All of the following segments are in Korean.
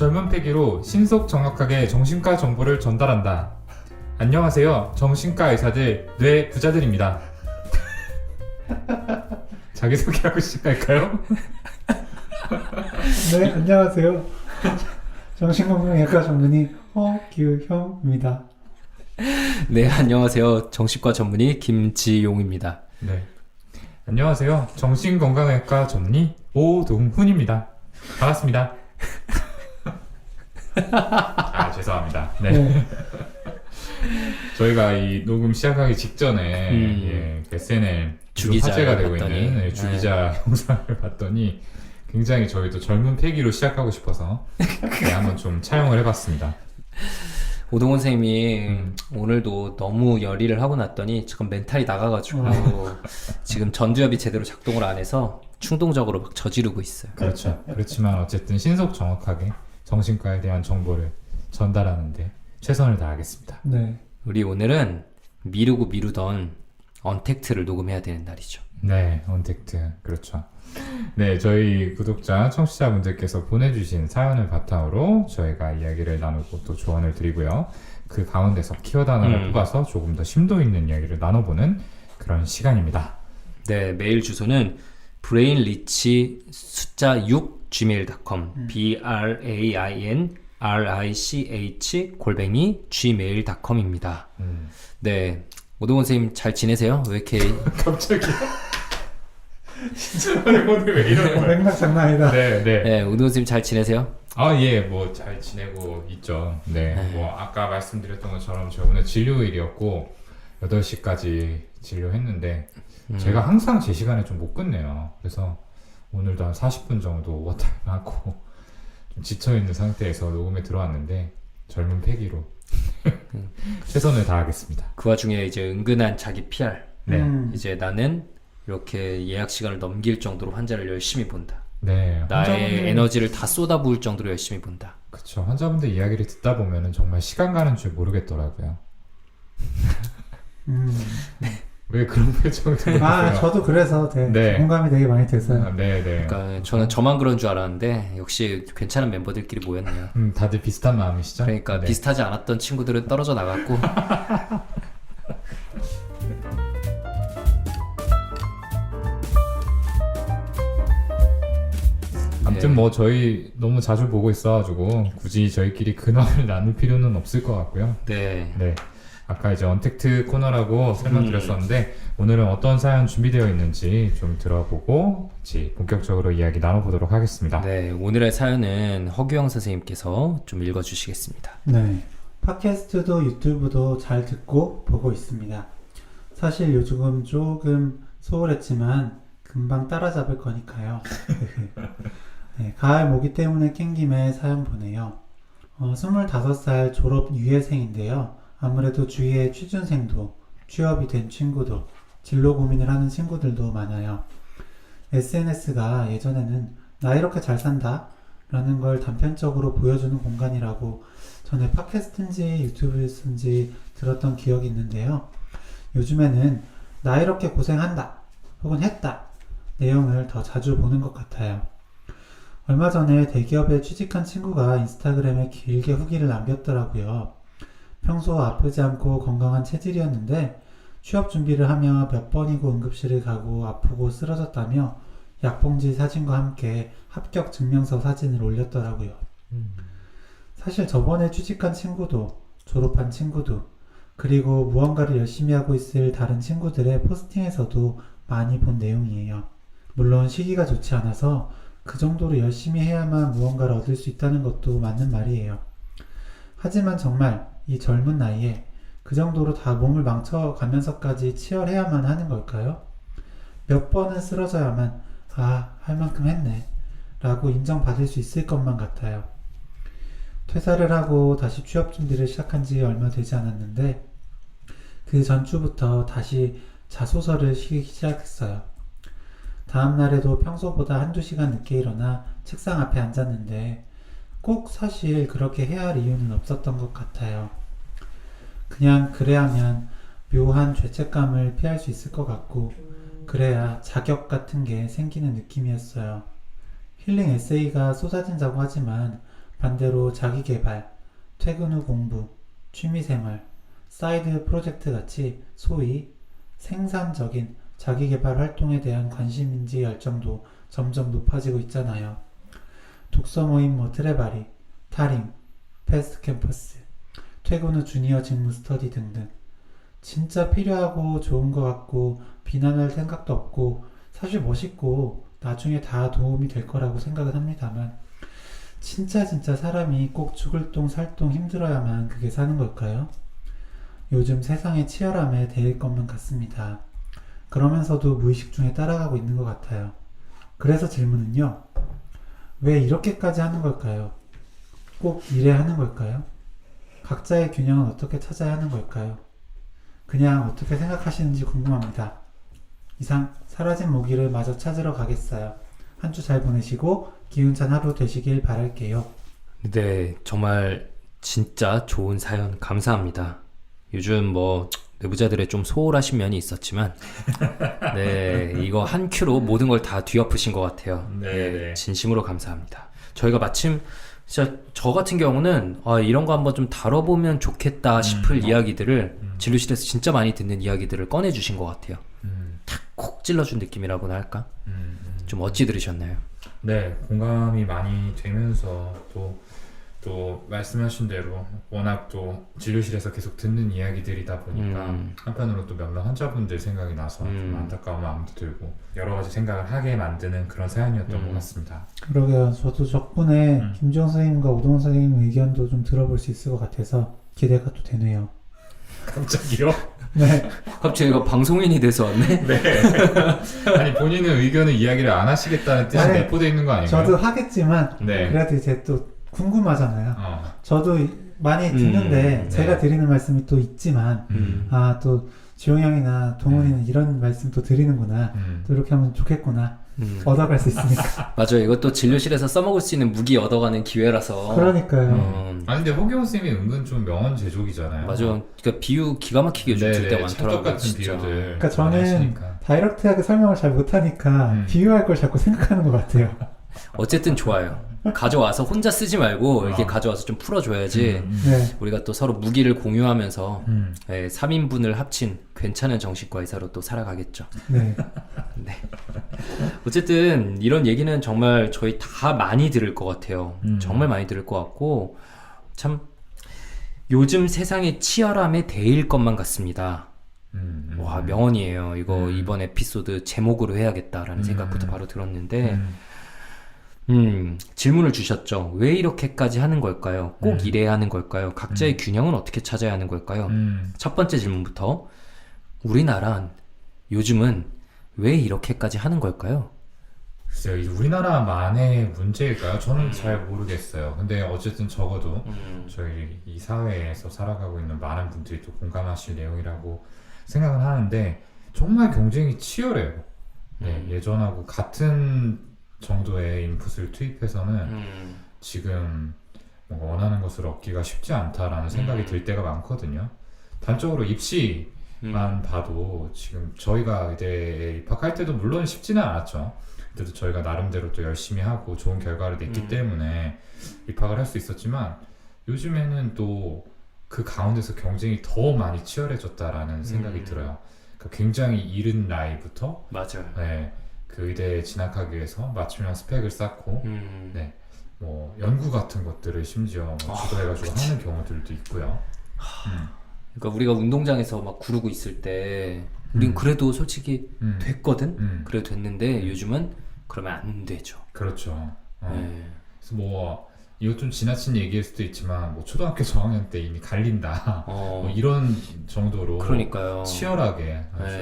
젊은 패기로 신속 정확하게 정신과 정보를 전달한다. 안녕하세요. 정신과 의사들, 뇌 부자들입니다. 자기소개하고 시작할까요? 네, 안녕하세요. 정신건강의학과 전문의 허규형입니다. 네, 안녕하세요. 정신과 전문의 김지용입니다. 네. 안녕하세요. 정신건강의학과 전문의 오동훈입니다. 반갑습니다. 아, 죄송합니다. 네. 네. 저희가 이 녹음 시작하기 직전에 SNL 주기자를 화제가 되고 봤더니, 있는 주기자 영상을 봤더니 굉장히 저희도 젊은 패기로 시작하고 싶어서 한번 좀 차용을 해봤습니다. 오동훈 선생님이 오늘도 너무 열의를 하고 났더니 지금 멘탈이 나가가지고 지금 전두엽이 제대로 작동을 안 해서 충동적으로 막 저지르고 있어요. 그렇죠. 그렇지만 어쨌든 신속 정확하게 정신과에 대한 정보를 전달하는데 최선을 다하겠습니다. 네. 우리 오늘은 미루고 미루던 언택트를 녹음해야 되는 날이죠. 네, 언택트. 그렇죠. 네, 저희 구독자, 청취자분들께서 보내주신 사연을 바탕으로 저희가 이야기를 나누고 또 조언을 드리고요. 그 가운데서 키워드 하나를 뽑아서 조금 더 심도 있는 이야기를 나눠보는 그런 시간입니다. 네, 메일 주소는 brainrich 숫자 6 gmail.com brainrich@gmail.com입니다. 네, 오동훈 선생님 잘 지내세요? 왜 이렇게 갑자기요? 진짜 오늘 왜 이러는 거예요? 맥락 장난 아니다. 네, 네. 네, 오동훈 선생님 잘 지내세요? 아, 예, 뭐 잘 지내고 있죠. 네, 뭐 아까 말씀드렸던 것처럼 저 오늘 진료일이었고 8시까지 진료했는데 제가 항상 제 시간에 좀 못 끝내요. 그래서 오늘도 한 40분 정도 오버타임 하고 좀 지쳐있는 상태에서 녹음에 들어왔는데 젊은 패기로 최선을 다하겠습니다. 그 와중에 이제 은근한 자기 PR. 네, 이제 나는 이렇게 예약 시간을 넘길 정도로 환자를 열심히 본다. 네. 나의 에너지를 다 쏟아부을 정도로 열심히 본다. 그쵸. 환자분들 이야기를 듣다 보면은 정말 시간 가는 줄 모르겠더라고요. 왜 그런 표정을 들으세요? 아, 저도 그래서 네. 공감이 되게 많이 됐어요. 아, 네, 네. 그러니까 저는 저만 그런 줄 알았는데 역시 괜찮은 멤버들끼리 모였네요. 다들 비슷한 마음이시죠? 그러니까 네. 비슷하지 않았던 친구들은 떨어져 나갔고 아무튼 뭐 저희 너무 자주 보고 있어가지고 굳이 저희끼리 근황을 나눌 필요는 없을 것 같고요. 네. 네. 아까 이제 언택트 코너라고 설명드렸었는데 오늘은 어떤 사연 준비되어 있는지 좀 들어보고 같이 본격적으로 이야기 나눠보도록 하겠습니다. 네, 오늘의 사연은 허규영 선생님께서 좀 읽어주시겠습니다. 네. 팟캐스트도 유튜브도 잘 듣고 보고 있습니다. 사실 요즘은 조금 소홀했지만 금방 따라잡을 거니까요. 네, 가을 모기 때문에 낀 김에 사연 보내요. 25살 졸업 유예생인데요. 아무래도 주위에 취준생도, 취업이 된 친구도, 진로 고민을 하는 친구들도 많아요. SNS가 예전에는 나 이렇게 잘 산다 라는 걸 단편적으로 보여주는 공간이라고 전에 팟캐스트인지 유튜브인지 들었던 기억이 있는데요. 요즘에는 나 이렇게 고생한다 혹은 했다 내용을 더 자주 보는 것 같아요. 얼마 전에 대기업에 취직한 친구가 인스타그램에 길게 후기를 남겼더라고요. 평소 아프지 않고 건강한 체질이었는데 취업 준비를 하며 몇 번이고 응급실을 가고 아프고 쓰러졌다며 약봉지 사진과 함께 합격 증명서 사진을 올렸더라고요. 사실 저번에 취직한 친구도 졸업한 친구도 그리고 무언가를 열심히 하고 있을 다른 친구들의 포스팅에서도 많이 본 내용이에요. 물론 시기가 좋지 않아서 그 정도로 열심히 해야만 무언가를 얻을 수 있다는 것도 맞는 말이에요. 하지만 정말 이 젊은 나이에 그 정도로 다 몸을 망쳐가면서까지 치열해야만 하는 걸까요? 몇 번은 쓰러져야만 할 만큼 했네 라고 인정받을 수 있을 것만 같아요. 퇴사를 하고 다시 취업 준비를 시작한 지 얼마 되지 않았는데 그 전주부터 다시 자소서를 쓰기 시작했어요. 다음날에도 평소보다 한두 시간 늦게 일어나 책상 앞에 앉았는데 꼭 사실 그렇게 해야 할 이유는 없었던 것 같아요. 그냥 그래야 하면 묘한 죄책감을 피할 수 있을 것 같고 그래야 자격 같은 게 생기는 느낌이었어요. 힐링 에세이가 쏟아진다고 하지만 반대로 자기계발, 퇴근 후 공부, 취미생활, 사이드 프로젝트 같이 소위 생산적인 자기계발 활동에 대한 관심인지 열정도 점점 높아지고 있잖아요. 독서 모임 트레바리, 타림, 패스트 캠퍼스, 퇴근 후 주니어 직무 스터디 등등. 진짜 필요하고 좋은 것 같고 비난할 생각도 없고 사실 멋있고 나중에 다 도움이 될 거라고 생각은 합니다만 진짜 사람이 꼭 죽을 똥 살 똥 힘들어야만 그게 사는 걸까요? 요즘 세상의 치열함에 대일 것만 같습니다. 그러면서도 무의식 중에 따라가고 있는 것 같아요. 그래서 질문은요. 왜 이렇게까지 하는 걸까요? 꼭 이래야 하는 걸까요? 각자의 균형은 어떻게 찾아야 하는 걸까요? 그냥 어떻게 생각하시는지 궁금합니다. 이상 사라진 모기를 마저 찾으러 가겠어요. 한 주 잘 보내시고 기운찬 하루 되시길 바랄게요. 네, 정말 진짜 좋은 사연 감사합니다. 요즘 내부자들의 좀 소홀하신 면이 있었지만 네, 이거 한 큐로 모든 걸 다 뒤엎으신 것 같아요. 네. 진심으로 감사합니다. 저희가 마침 진짜 저 같은 경우는 이런 거 한번 좀 다뤄보면 좋겠다 싶을 이야기들을 진료실에서 진짜 많이 듣는 이야기들을 꺼내주신 것 같아요. 탁 콕 찔러준 느낌이라고나 할까? 좀 어찌 들으셨나요? 네, 공감이 많이 되면서 또 말씀하신 대로 워낙 또 진료실에서 계속 듣는 이야기들이다 보니까 한편으로 또 몇몇 환자분들 생각이 나서 좀 안타까운 마음도 들고 여러 가지 생각을 하게 만드는 그런 사연이었던 것 같습니다. 그러게요. 저도 덕분에 김지영 선생님과 오동원 선생님 의견도 좀 들어볼 수 있을 것 같아서 기대가 또 되네요. 갑자기요? 네. 갑자기 이거 방송인이 돼서 왔네? 네. 아니 본인은 의견을 이야기를 안 하시겠다는 뜻이 아니, 내포되어 있는 거 아닌가요? 저도 하겠지만 네. 그래도 이제 또 궁금하잖아요. 저도 많이 네. 듣는데 제가 드리는 말씀이 또 있지만 또 지용 형이나 동훈이는 이런 말씀 또 드리는구나. 또 이렇게 하면 좋겠구나. 얻어갈 수 있으니까. 맞아요. 이것도 진료실에서 써먹을 수 있는 무기 얻어가는 기회라서. 그러니까요. 아니 근데 호기원 쌤이 은근 좀 명언 제조기잖아요. 맞아. 그러니까 비유 기가 막히게 요즘 줄 때 많더라고요. 찰떡 같은 진짜. 비유들. 그러니까 저는 다이렉트하게 설명을 잘 못하니까 비유할 걸 자꾸 생각하는 것 같아요. 어쨌든 좋아요. 가져와서 혼자 쓰지 말고 이렇게 가져와서 좀 풀어줘야지 네. 우리가 또 서로 무기를 공유하면서 3인분을 합친 괜찮은 정신과 의사로 또 살아가겠죠. 네. 네. 어쨌든 이런 얘기는 정말 저희 다 많이 들을 것 같아요. 정말 많이 들을 것 같고 참 요즘 세상의 치열함에 대일 것만 같습니다. 와, 명언이에요. 이거 이번 에피소드 제목으로 해야겠다라는 생각부터 바로 들었는데 질문을 주셨죠. 왜 이렇게까지 하는 걸까요? 꼭 이래야 하는 걸까요? 각자의 균형은 어떻게 찾아야 하는 걸까요? 첫 번째 질문부터 우리나라 요즘은 왜 이렇게까지 하는 걸까요? 글쎄요, 이 우리나라만의 문제일까요? 저는 잘 모르겠어요. 근데 어쨌든 적어도 저희 이 사회에서 살아가고 있는 많은 분들이 또 공감하실 내용이라고 생각은 하는데 정말 경쟁이 치열해요. 네, 예전하고 같은 정도의 인풋을 투입해서는 지금 뭔가 원하는 것을 얻기가 쉽지 않다라는 생각이 들 때가 많거든요. 단적으로 입시만 봐도 지금 저희가 의대에 입학할 때도 물론 쉽지는 않았죠. 그때도 저희가 나름대로 또 열심히 하고 좋은 결과를 냈기 때문에 입학을 할 수 있었지만 요즘에는 또 그 가운데서 경쟁이 더 많이 치열해졌다라는 생각이 들어요. 그러니까 굉장히 이른 나이부터 맞아요. 네, 그 의대에 진학하기 위해서 맞춤형 스펙을 쌓고 네, 뭐 연구 같은 것들을 심지어 주도해가지고 하는 경우들도 있고요. 그러니까 우리가 운동장에서 막 구르고 있을 때 우린 그래도 솔직히 됐거든? 그래도 됐는데 요즘은 그러면 안 되죠. 그렇죠. 네. 그래서 뭐 이거 좀 지나친 얘기일 수도 있지만 뭐 초등학교 저학년 때 이미 갈린다 뭐 이런 정도로 그러니까요. 치열하게 아주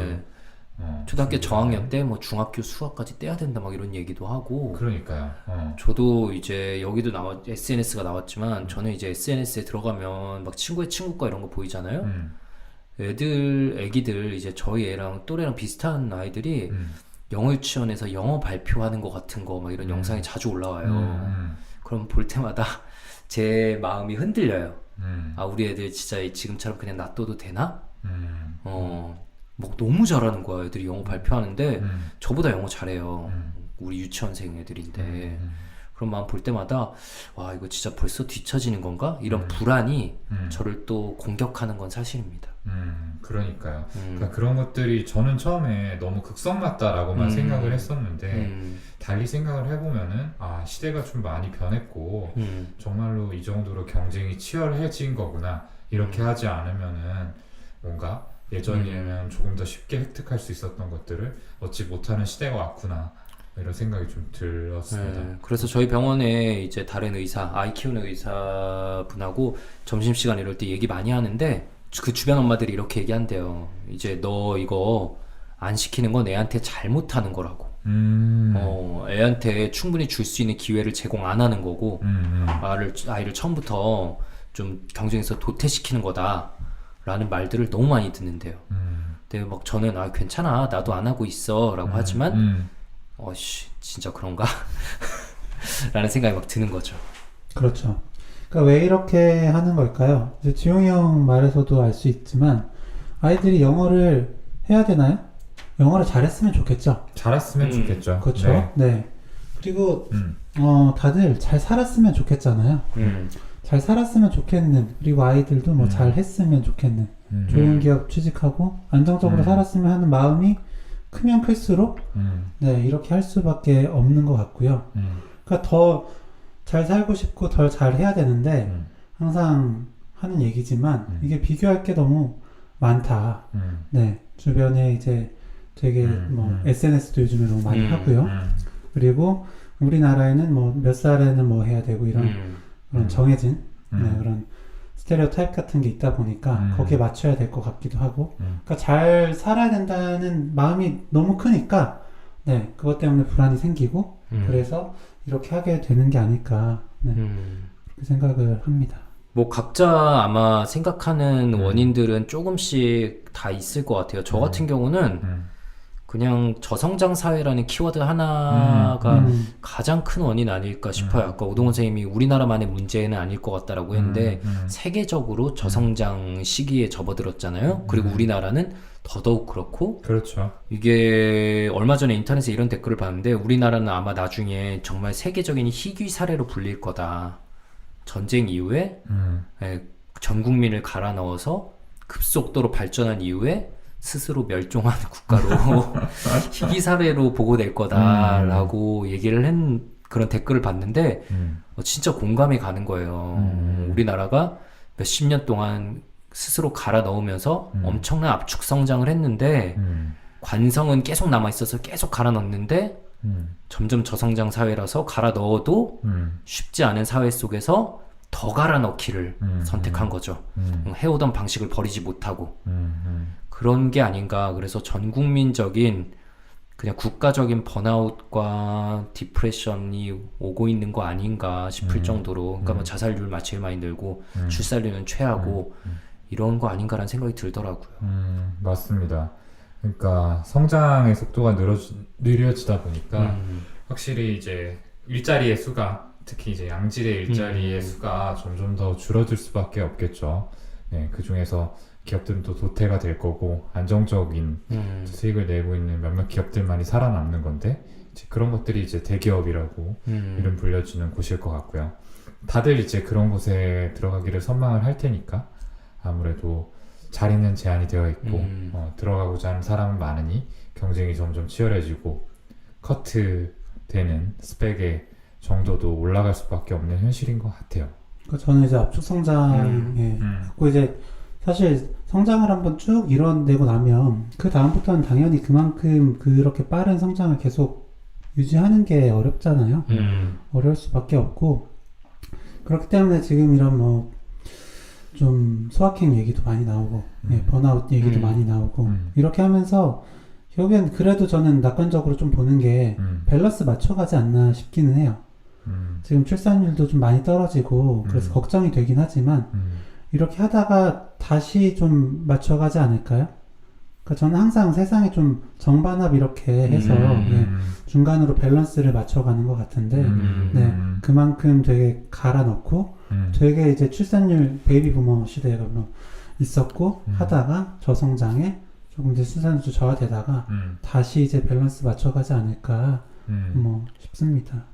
네. 초등학교 저학년 때 뭐 중학교 수학까지 떼야 된다 막 이런 얘기도 하고. 그러니까요. 저도 이제 여기도 SNS가 나왔지만 저는 이제 SNS에 들어가면 막 친구의 친구과 이런 거 보이잖아요. 애기들 이제 저희 애랑 또래랑 비슷한 아이들이 영어 유치원에서 영어 발표하는 거 같은 거 막 이런 영상이 자주 올라와요. 그럼 볼 때마다 제 마음이 흔들려요. 아, 우리 애들 진짜 지금처럼 그냥 놔둬도 되나? 뭐 너무 잘하는 거야. 애들이 영어 발표하는데 저보다 영어 잘해요. 우리 유치원생 애들인데 그런 마음 볼 때마다 와 이거 진짜 벌써 뒤처지는 건가? 이런 불안이 저를 또 공격하는 건 사실입니다. 그러니까요. 그러니까 그런 것들이 저는 처음에 너무 극성 같다라고만 생각을 했었는데 달리 생각을 해보면은 아 시대가 좀 많이 변했고 정말로 이 정도로 경쟁이 치열해진 거구나. 이렇게 하지 않으면은 뭔가 예전이면 조금 더 쉽게 획득할 수 있었던 것들을 얻지 못하는 시대가 왔구나. 이런 생각이 좀 들었습니다. 그래서 저희 병원에 이제 다른 의사, 아이 키우는 의사분하고 점심시간 이럴 때 얘기 많이 하는데 그 주변 엄마들이 이렇게 얘기한대요. 이제 너 이거 안 시키는 건 애한테 잘못하는 거라고. 애한테 충분히 줄 수 있는 기회를 제공 안 하는 거고 아이를 처음부터 좀 경쟁에서 도태시키는 거다 라는 말들을 너무 많이 듣는데요. 근데 막 저는 아 괜찮아 나도 안 하고 있어 라고 하지만 진짜 그런가? 라는 생각이 막 드는 거죠. 그렇죠. 그러니까 왜 이렇게 하는 걸까요? 이제 지용이 형 말에서도 알 수 있지만 아이들이 영어를 해야 되나요? 영어를 잘했으면 좋겠죠. 잘했으면 좋겠죠. 그렇죠. 네. 그리고 다들 잘 살았으면 좋겠잖아요. 잘 살았으면 좋겠는, 그리고 아이들도 뭐 잘했으면 좋겠는, 좋은 기업 취직하고 안정적으로 살았으면 하는 마음이 크면 클수록 네 이렇게 할 수밖에 없는 것 같고요. 그러니까 더 잘 살고 싶고 더 잘 해야 되는데 항상 하는 얘기지만 이게 비교할 게 너무 많다. 네 주변에 이제 되게 뭐 SNS도 요즘에 너무 많이 하고요. 그리고 우리나라에는 뭐 몇 살에는 뭐 해야 되고 이런 그런 정해진 네, 그런 스테레오 타입 같은 게 있다 보니까 거기에 맞춰야 될 것 같기도 하고 그러니까 잘 살아야 된다는 마음이 너무 크니까 네 그것 때문에 불안이 생기고 그래서 이렇게 하게 되는 게 아닐까 네, 그렇게 생각을 합니다. 뭐 각자 아마 생각하는 원인들은 조금씩 다 있을 것 같아요. 저 같은 경우는 그냥 저성장 사회라는 키워드 하나가 가장 큰 원인 아닐까 싶어요. 아까 오동원 선생님이 우리나라만의 문제는 아닐 것 같다라고 했는데 세계적으로 저성장 시기에 접어들었잖아요. 그리고 우리나라는 더더욱 그렇고 그렇죠. 이게 얼마 전에 인터넷에 이런 댓글을 봤는데 우리나라는 아마 나중에 정말 세계적인 희귀 사례로 불릴 거다. 전쟁 이후에 전 국민을 갈아 넣어서 급속도로 발전한 이후에 스스로 멸종하는 국가로 희귀 사례로 보고될 거다라고 얘기를 한 그런 댓글을 봤는데 진짜 공감이 가는 거예요. 우리나라가 몇십 년 동안 스스로 갈아 넣으면서 엄청난 압축 성장을 했는데 관성은 계속 남아있어서 계속 갈아 넣는데 점점 저성장 사회라서 갈아 넣어도 쉽지 않은 사회 속에서 더 갈아 넣기를 선택한 거죠. 해오던 방식을 버리지 못하고 그런 게 아닌가. 그래서 전 국민적인 그냥 국가적인 번아웃과 디프레션이 오고 있는 거 아닌가 싶을 정도로 그러니까 뭐 자살률 제일 많이 늘고 출산율은 최하고 이런 거 아닌가라는 생각이 들더라고요. 맞습니다. 그러니까 성장의 속도가 느려지다 보니까 확실히 이제 일자리의 수가 특히 이제 양질의 일자리의 수가 점점 더 줄어들 수밖에 없겠죠. 네, 그 중에서 기업들은 또 도태가 될 거고 안정적인 수익을 내고 있는 몇몇 기업들만이 살아남는 건데 이제 그런 것들이 이제 대기업이라고 이름 불려지는 곳일 것 같고요. 다들 이제 그런 곳에 들어가기를 선망을 할 테니까 아무래도 자리는 제한이 되어 있고 들어가고자 하는 사람은 많으니 경쟁이 점점 치열해지고 커트되는 스펙의 정도도 올라갈 수밖에 없는 현실인 것 같아요. 그러니까 저는 이제 압축 성장에 갖고 이제 사실 성장을 한번 쭉 이뤄내고 나면 그 다음부터는 당연히 그만큼 그렇게 빠른 성장을 계속 유지하는 게 어렵잖아요. 어려울 수밖에 없고 그렇기 때문에 지금 이런 뭐 좀 소확행 얘기도 많이 나오고 번아웃 얘기도 많이 나오고 이렇게 하면서 결국엔 그래도 저는 낙관적으로 좀 보는 게 밸런스 맞춰가지 않나 싶기는 해요. 지금 출산율도 좀 많이 떨어지고 그래서 걱정이 되긴 하지만 이렇게 하다가 다시 좀 맞춰가지 않을까요? 그러니까 저는 항상 세상에 좀 정반합 이렇게 해서 중간으로 밸런스를 맞춰가는 것 같은데 네, 그만큼 되게 갈아 넣고 되게 이제 출산율 베이비 부머 시대가 뭐 있었고 하다가 저성장에 조금 이제 출산수 저하되다가 다시 이제 밸런스 맞춰가지 않을까 뭐 싶습니다.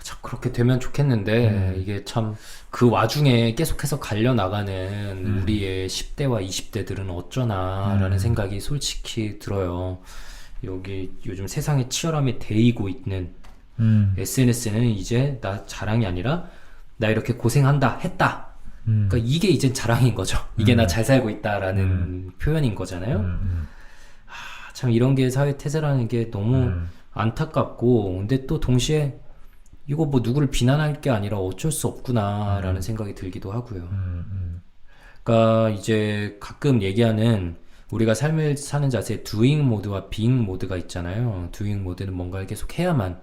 참 그렇게 되면 좋겠는데 이게 참 그 와중에 계속해서 갈려 나가는 우리의 10대와 20대들은 어쩌나라는 생각이 솔직히 들어요. 여기 요즘 세상의 치열함에 데이고 있는 SNS는 이제 나 자랑이 아니라 나 이렇게 고생한다 했다. 그러니까 이게 이제 자랑인 거죠. 이게 나 잘 살고 있다라는 표현인 거잖아요. 참 이런 게 사회 태세라는 게 너무 안타깝고, 근데 또 동시에 이거 뭐 누구를 비난할 게 아니라 어쩔 수 없구나라는 생각이 들기도 하고요. 그러니까 이제 가끔 얘기하는 우리가 삶을 사는 자세의 doing 모드와 being 모드가 있잖아요. doing 모드는 뭔가를 계속 해야만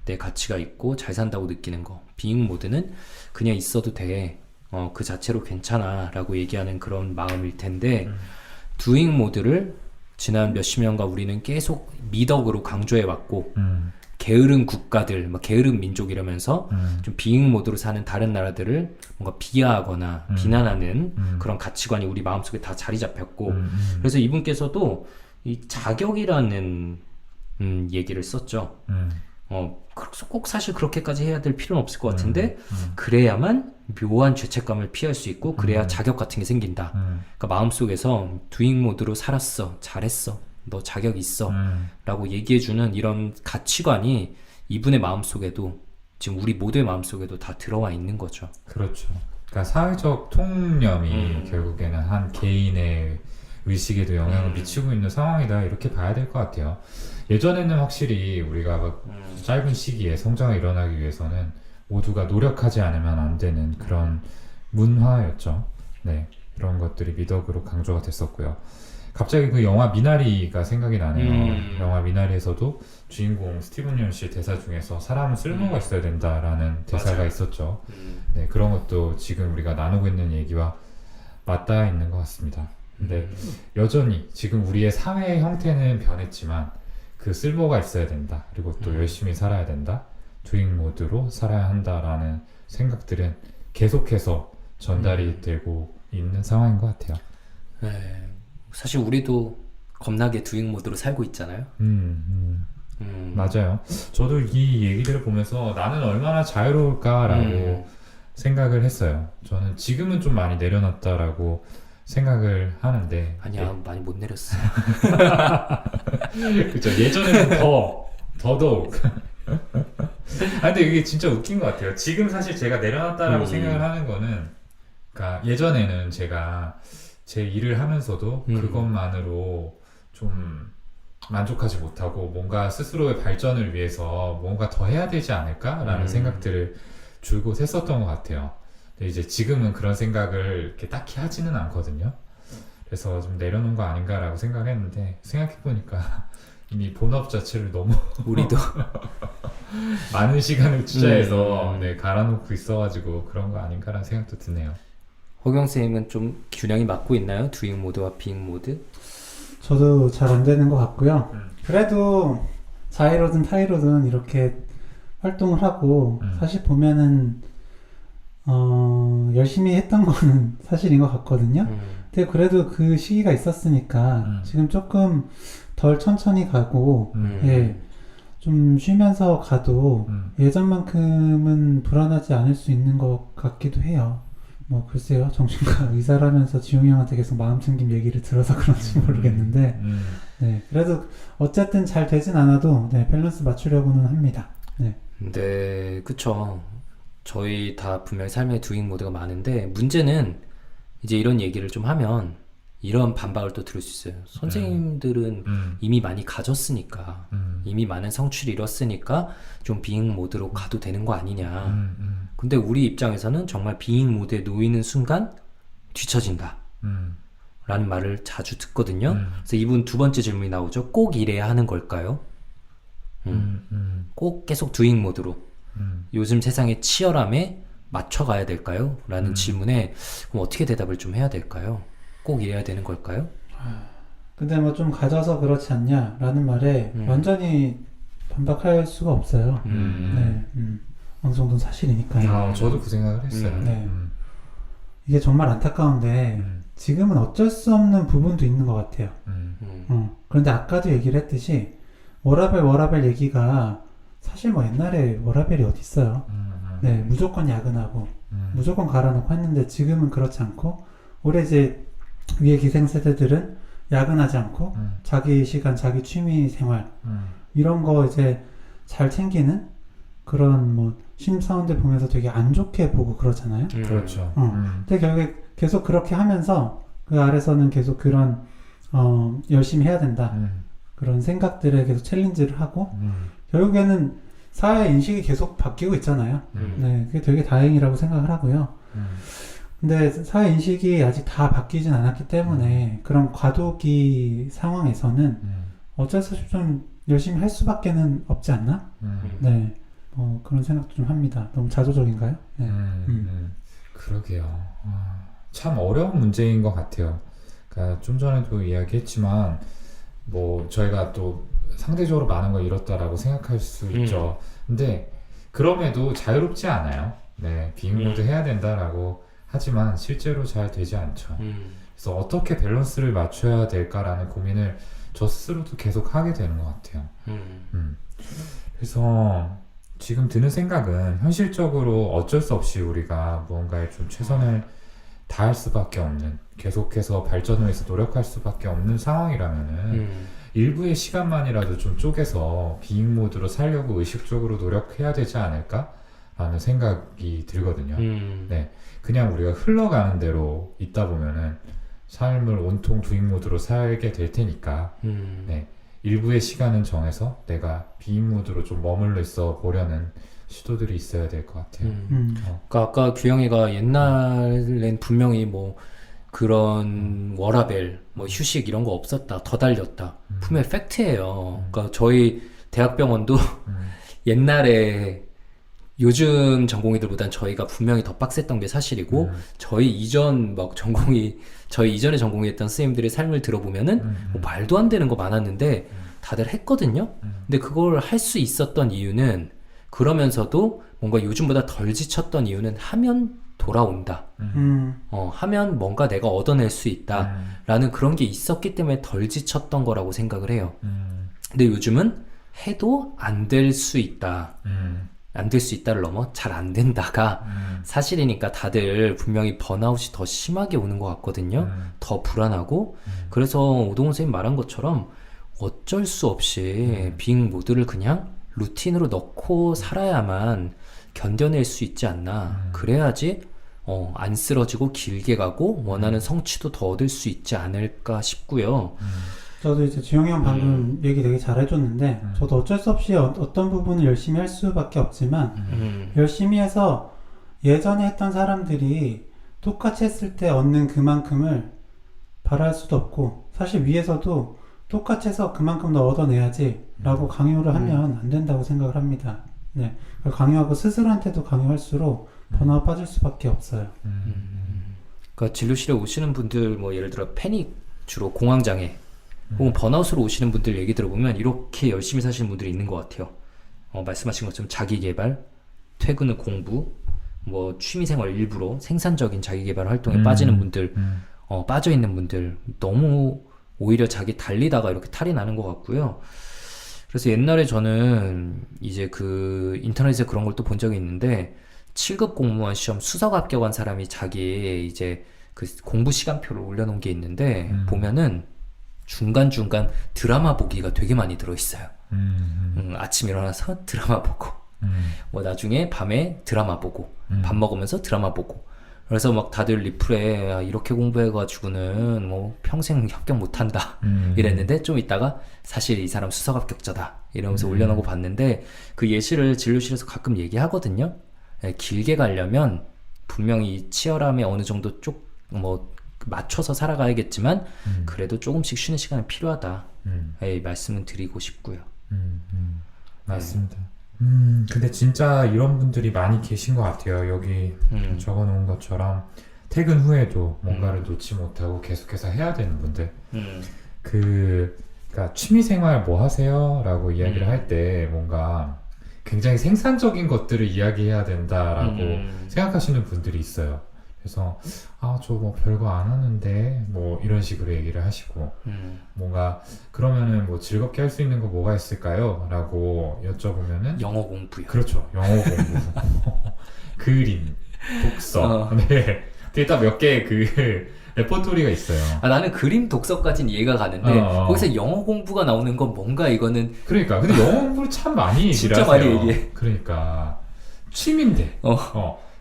내 가치가 있고 잘 산다고 느끼는 거. being 모드는 그냥 있어도 돼. 그 자체로 괜찮아 라고 얘기하는 그런 마음일 텐데 doing 모드를 지난 몇십 년간 우리는 계속 미덕으로 강조해 왔고 게으른 국가들, 막 게으른 민족 이러면서 좀 비잉 모드로 사는 다른 나라들을 뭔가 비하하거나 비난하는 그런 가치관이 우리 마음속에 다 자리 잡혔고 그래서 이분께서도 이 자격이라는 얘기를 썼죠. 꼭 사실 그렇게까지 해야 될 필요는 없을 것 같은데 그래야만 묘한 죄책감을 피할 수 있고 그래야 자격 같은 게 생긴다. 그러니까 마음속에서 doing 모드로 살았어, 잘했어, 너 자격 있어 라고 얘기해주는 이런 가치관이 이분의 마음속에도 지금 우리 모두의 마음속에도 다 들어와 있는 거죠. 그렇죠. 그러니까 사회적 통념이 결국에는 한 개인의 의식에도 영향을 미치고 있는 상황이다 이렇게 봐야 될 것 같아요. 예전에는 확실히 우리가 짧은 시기에 성장이 일어나기 위해서는 모두가 노력하지 않으면 안 되는 그런 문화였죠. 네, 그런 것들이 미덕으로 강조가 됐었고요. 갑자기 그 영화 미나리가 생각이 나네요. 영화 미나리에서도 주인공 스티븐 연 씨 대사 중에서 사람은 쓸모가 있어야 된다라는 대사가 맞아요. 있었죠. 네, 그런 것도 지금 우리가 나누고 있는 얘기와 맞닿아 있는 것 같습니다. 근데 여전히 지금 우리의 사회의 형태는 변했지만 그 쓸모가 있어야 된다. 그리고 또 열심히 살아야 된다. doing 모드로 살아야 한다라는 생각들은 계속해서 전달이 되고 있는 상황인 것 같아요. 네, 사실 우리도 겁나게 doing 모드로 살고 있잖아요. 맞아요. 저도 이 얘기들을 보면서 나는 얼마나 자유로울까라고 생각을 했어요. 저는 지금은 좀 많이 내려놨다라고 생각을 하는데 아니야, 많이 못 내렸어. 그죠. 예전에는 더더욱. 근데 이게 진짜 웃긴 것 같아요. 지금 사실 제가 내려놨다라고 생각을 하는 거는, 그러니까 예전에는 제가 제 일을 하면서도 그것만으로 좀 만족하지 못하고 뭔가 스스로의 발전을 위해서 뭔가 더 해야 되지 않을까라는 생각들을 줄곧 했었던 것 같아요. 근데 이제 지금은 그런 생각을 이렇게 딱히 하지는 않거든요. 그래서 좀 내려놓은 거 아닌가라고 생각했는데 생각해보니까 이미 본업 자체를 너무 우리도 많은 시간을 투자해서 네, 갈아놓고 있어가지고 그런 거 아닌가라는 생각도 드네요. 허경쌤은 좀 균형이 맞고 있나요? doing 모드와 being 모드? 저도 잘 안 되는 것 같고요. 그래도 자의로든 타의로든 이렇게 활동을 하고 사실 보면은 열심히 했던 거는 사실인 것 같거든요. 근데 그래도 그 시기가 있었으니까 지금 조금 덜 천천히 가고 예, 좀 쉬면서 가도 예전만큼은 불안하지 않을 수 있는 것 같기도 해요. 뭐 글쎄요, 정신과 의사를 하면서 지용이 형한테 계속 마음 챙김 얘기를 들어서 그런지 모르겠는데 네, 그래도 어쨌든 잘 되진 않아도 네, 밸런스 맞추려고는 합니다. 네. 네, 그쵸. 저희 다 분명히 삶의 doing 모드가 많은데 문제는 이제 이런 얘기를 좀 하면 이런 반박을 또 들을 수 있어요. 선생님들은 이미 많이 가졌으니까 이미 많은 성취를 이뤘으니까 좀 being 모드로 가도 되는 거 아니냐. 근데 우리 입장에서는 정말 being 모드에 놓이는 순간 뒤처진다 라는 말을 자주 듣거든요. 그래서 이분 두 번째 질문이 나오죠. 꼭 이래야 하는 걸까요? 꼭 계속 doing 모드로 요즘 세상의 치열함에 맞춰가야 될까요? 라는 질문에 그럼 어떻게 대답을 좀 해야 될까요? 꼭 이래야 되는 걸까요? 근데 뭐 좀 가져서 그렇지 않냐 라는 말에 완전히 반박할 수가 없어요. 네, 어느 정도는 사실이니까요. 저도 그 생각을 했어요. 네. 이게 정말 안타까운데 지금은 어쩔 수 없는 부분도 있는 것 같아요. 그런데 아까도 얘기를 했듯이 워라밸 얘기가 사실 뭐 옛날에 워라밸이 어디 있어요. 네, 무조건 야근하고 무조건 갈아놓고 했는데 지금은 그렇지 않고 올해 이제 위에 기생세대들은 야근하지 않고 자기 시간, 자기 취미 생활 이런 거 이제 잘 챙기는 그런 뭐 신입사원들 보면서 되게 안 좋게 보고 그러잖아요. 그렇죠. 근데 결국에 계속 그렇게 하면서 그 아래서는 계속 그런 열심히 해야 된다 그런 생각들에 계속 챌린지를 하고 결국에는 사회 인식이 계속 바뀌고 있잖아요. 네, 그게 되게 다행이라고 생각을 하고요. 근데 사회 인식이 아직 다 바뀌진 않았기 때문에 그런 과도기 상황에서는 어쩔 수 없이 좀 열심히 할 수밖에는 없지 않나? 네, 뭐 그런 생각도 좀 합니다. 너무 자조적인가요? 네. 그러게요. 참 어려운 문제인 것 같아요. 그러니까 좀 전에도 이야기했지만 뭐 저희가 또 상대적으로 많은 걸 잃었다라고 생각할 수 있죠. 근데 그럼에도 자유롭지 않아요. 네, 비행모드 해야 된다라고 하지만 실제로 잘 되지 않죠. 그래서 어떻게 밸런스를 맞춰야 될까라는 고민을 저 스스로도 계속 하게 되는 것 같아요. 그래서 지금 드는 생각은 현실적으로 어쩔 수 없이 우리가 무언가에 좀 최선을 다할 수밖에 없는, 계속해서 발전을 위해서 노력할 수밖에 없는 상황이라면은 일부의 시간만이라도 좀 쪼개서 비행 모드로 살려고 의식적으로 노력해야 되지 않을까? 라는 생각이 들거든요. 네, 그냥 우리가 흘러가는 대로 있다 보면은 삶을 온통 도잉 모드로 살게 될 테니까 네, 일부의 시간은 정해서 내가 비행 모드로 좀 머물러 있어 보려는 시도들이 있어야 될 것 같아요. 그러니까 아까 규영이가 옛날엔 분명히 뭐 그런 워라밸, 뭐 휴식 이런 거 없었다, 더 달렸다. 분명히 팩트예요. 그러니까 저희 대학병원도 옛날에 요즘 전공의들보단 저희가 분명히 더 빡셌던 게 사실이고 저희 이전에 전공했던 선생님들의 삶을 들어보면은 뭐 말도 안 되는 거 많았는데 다들 했거든요. 근데 그걸 할 수 있었던 이유는 그러면서도 뭔가 요즘보다 덜 지쳤던 이유는 하면 돌아온다. 하면 뭔가 내가 얻어낼 수 있다. 라는 그런 게 있었기 때문에 덜 지쳤던 거라고 생각을 해요. 근데 요즘은 해도 안 될 수 있다. 안 될 수 있다를 넘어 잘 안 된다가 사실이니까 다들 분명히 번아웃이 더 심하게 오는 것 같거든요. 더 불안하고. 그래서 오동훈 선생님 말한 것처럼 어쩔 수 없이 빙 모드를 그냥 루틴으로 넣고 살아야만 견뎌낼 수 있지 않나. 그래야지 안 쓰러지고 길게 가고 원하는 성취도 더 얻을 수 있지 않을까 싶고요. 저도 이제 지영이 형 방금 얘기 되게 잘 해줬는데 저도 어쩔 수 없이 어떤 부분을 열심히 할 수밖에 없지만 열심히 해서 예전에 했던 사람들이 똑같이 했을 때 얻는 그만큼을 바랄 수도 없고 사실 위에서도 똑같이 해서 그만큼 더 얻어내야지 라고 강요를 하면 안 된다고 생각을 합니다. 네, 강요하고 스스로한테도 강요할수록 번아웃 빠질 수밖에 없어요. 그러니까 진료실에 오시는 분들 뭐 예를 들어 패닉 주로 공황장애 혹은 번아웃으로 오시는 분들 얘기 들어보면 이렇게 열심히 사시는 분들이 있는 것 같아요. 말씀하신 것처럼 자기개발, 퇴근 후 공부, 뭐 취미생활 일부러 생산적인 자기개발 활동에 빠지는 분들, 빠져있는 분들 너무 오히려 자기 달리다가 이렇게 탈이 나는 것 같고요. 그래서 옛날에 저는 이제 그 인터넷에 그런 걸 또 본 적이 있는데 7급 공무원 시험 수석 합격한 사람이 자기 이제 그 공부 시간표를 올려놓은 게 있는데 보면은 중간중간 드라마 보기가 되게 많이 들어있어요. 아침 일어나서 드라마 보고 뭐 나중에 밤에 드라마 보고 밥 먹으면서 드라마 보고 그래서 막 다들 리플에 이렇게 공부해가지고는 뭐 평생 합격 못한다 이랬는데 좀 있다가 사실 이 사람 수석 합격자다 이러면서 올려놓고 봤는데 그 예시를 진료실에서 가끔 얘기하거든요. 길게 가려면 분명히 이 치열함에 어느 정도 뭐 맞춰서 살아가야겠지만 그래도 조금씩 쉬는 시간이 필요하다. 말씀은 드리고 싶고요. 맞습니다. 근데 진짜 이런 분들이 많이 계신 것 같아요. 여기 적어놓은 것처럼 퇴근 후에도 뭔가를 놓지 못하고 계속해서 해야 되는 분들. 그러니까 취미생활 뭐 하세요? 라고 이야기를 할 때 뭔가 굉장히 생산적인 것들을 이야기해야 된다라고 생각하시는 분들이 있어요. 그래서 저 뭐 별거 안 하는데 뭐 이런 식으로 얘기를 하시고 뭔가 그러면은 뭐 즐겁게 할 수 있는 거 뭐가 있을까요? 라고 여쭤보면은 영어 공부요. 그렇죠. 영어 공부, 그림, 독서. 네. 되게 딱 몇 개의 그 레퍼토리가 있어요. 나는 그림 독서까지는 이해가 가는데 거기서 영어 공부가 나오는 건 뭔가 이거는 그러니까 근데 영어 공부를 참 많이 얘기를 진짜 하세요. 많이 얘기해. 그러니까 취미인데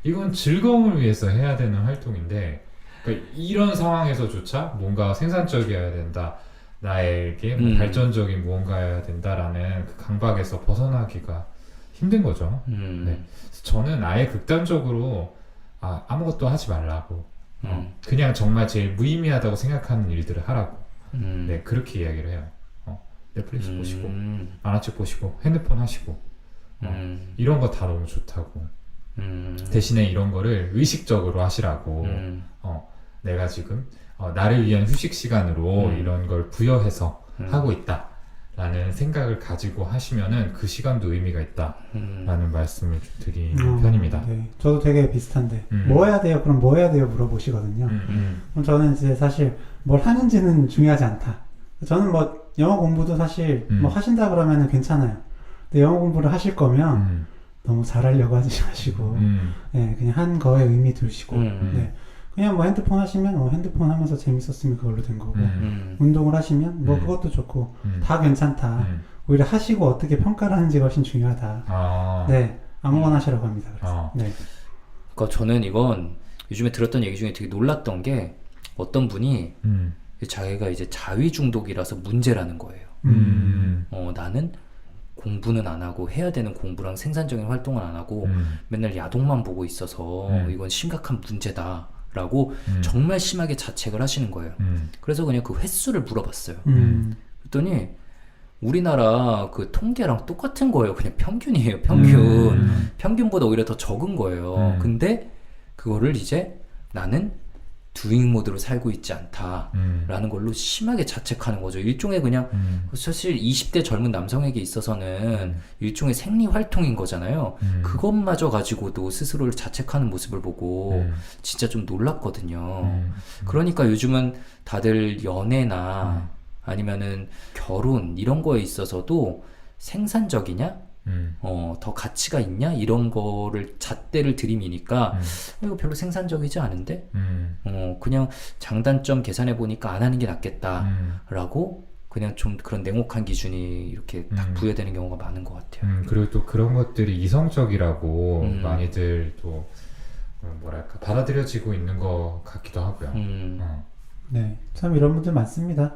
이건 즐거움을 위해서 해야 되는 활동인데 그러니까 이런 상황에서조차 뭔가 생산적이어야 된다. 나에게 뭐 발전적인 무언가여야 된다라는 그 강박에서 벗어나기가 힘든 거죠. 네. 그래서 저는 아예 극단적으로 아무것도 하지 말라고 그냥 정말 제일 무의미하다고 생각하는 일들을 하라고 네, 그렇게 이야기를 해요. 넷플릭스 보시고 만화책 보시고 핸드폰 하시고 이런 거 다 너무 좋다고 대신에 이런 거를 의식적으로 하시라고 내가 지금 나를 위한 휴식 시간으로 이런 걸 부여해서 하고 있다 라는 생각을 가지고 하시면은 그 시간도 의미가 있다 라는 말씀을 좀 드리는 편입니다. 네. 저도 되게 비슷한데 뭐 해야 돼요? 그럼 뭐 해야 돼요? 물어보시거든요. 그럼 저는 이제 사실 뭘 하는지는 중요하지 않다. 저는 뭐 영어 공부도 사실 뭐 하신다 그러면은 괜찮아요. 근데 영어 공부를 하실 거면 너무 잘하려고 하지 마시고 네, 그냥 한 거에 의미 두시고 네. 그냥 뭐 핸드폰 하시면 핸드폰 하면서 재밌었으면 그걸로 된 거고 운동을 하시면 뭐 그것도 좋고 다 괜찮다. 오히려 하시고 어떻게 평가를 하는지가 훨씬 중요하다. 네, 아무거나 하시라고 합니다. 그래서 네. 그러니까 저는 이건 요즘에 들었던 얘기 중에 되게 놀랐던 게 어떤 분이 자기가 이제 자위 중독이라서 문제라는 거예요. 나는 공부는 안 하고 해야 되는 공부랑 생산적인 활동은 안 하고 맨날 야동만 보고 있어서 이건 심각한 문제다. 라고 정말 심하게 자책을 하시는 거예요. 그래서 그냥 그 횟수를 물어봤어요. 그랬더니 우리나라 그 통계랑 똑같은 거예요. 그냥 평균이에요. 평균보다 오히려 더 적은 거예요. 근데 그거를 이제 나는 두잉 모드로 살고 있지 않다라는 걸로 심하게 자책하는 거죠. 일종의 그냥 사실 20대 젊은 남성에게 있어서는 일종의 생리 활동인 거잖아요. 그것마저 가지고도 스스로를 자책하는 모습을 보고 진짜 좀 놀랐거든요. 그러니까 요즘은 다들 연애나 아니면은 결혼 이런 거에 있어서도 생산적이냐? 더 가치가 있냐? 이런 거를 잣대를 들이미니까 이거 별로 생산적이지 않은데 그냥 장단점 계산해 보니까 안 하는 게 낫겠다 라고 그냥 좀 그런 냉혹한 기준이 이렇게 딱 부여되는 경우가 많은 것 같아요. 그리고 또 그런 것들이 이성적이라고 많이들 또 뭐랄까 받아들여지고 있는 것 같기도 하고요. 네, 참 이런 분들 많습니다.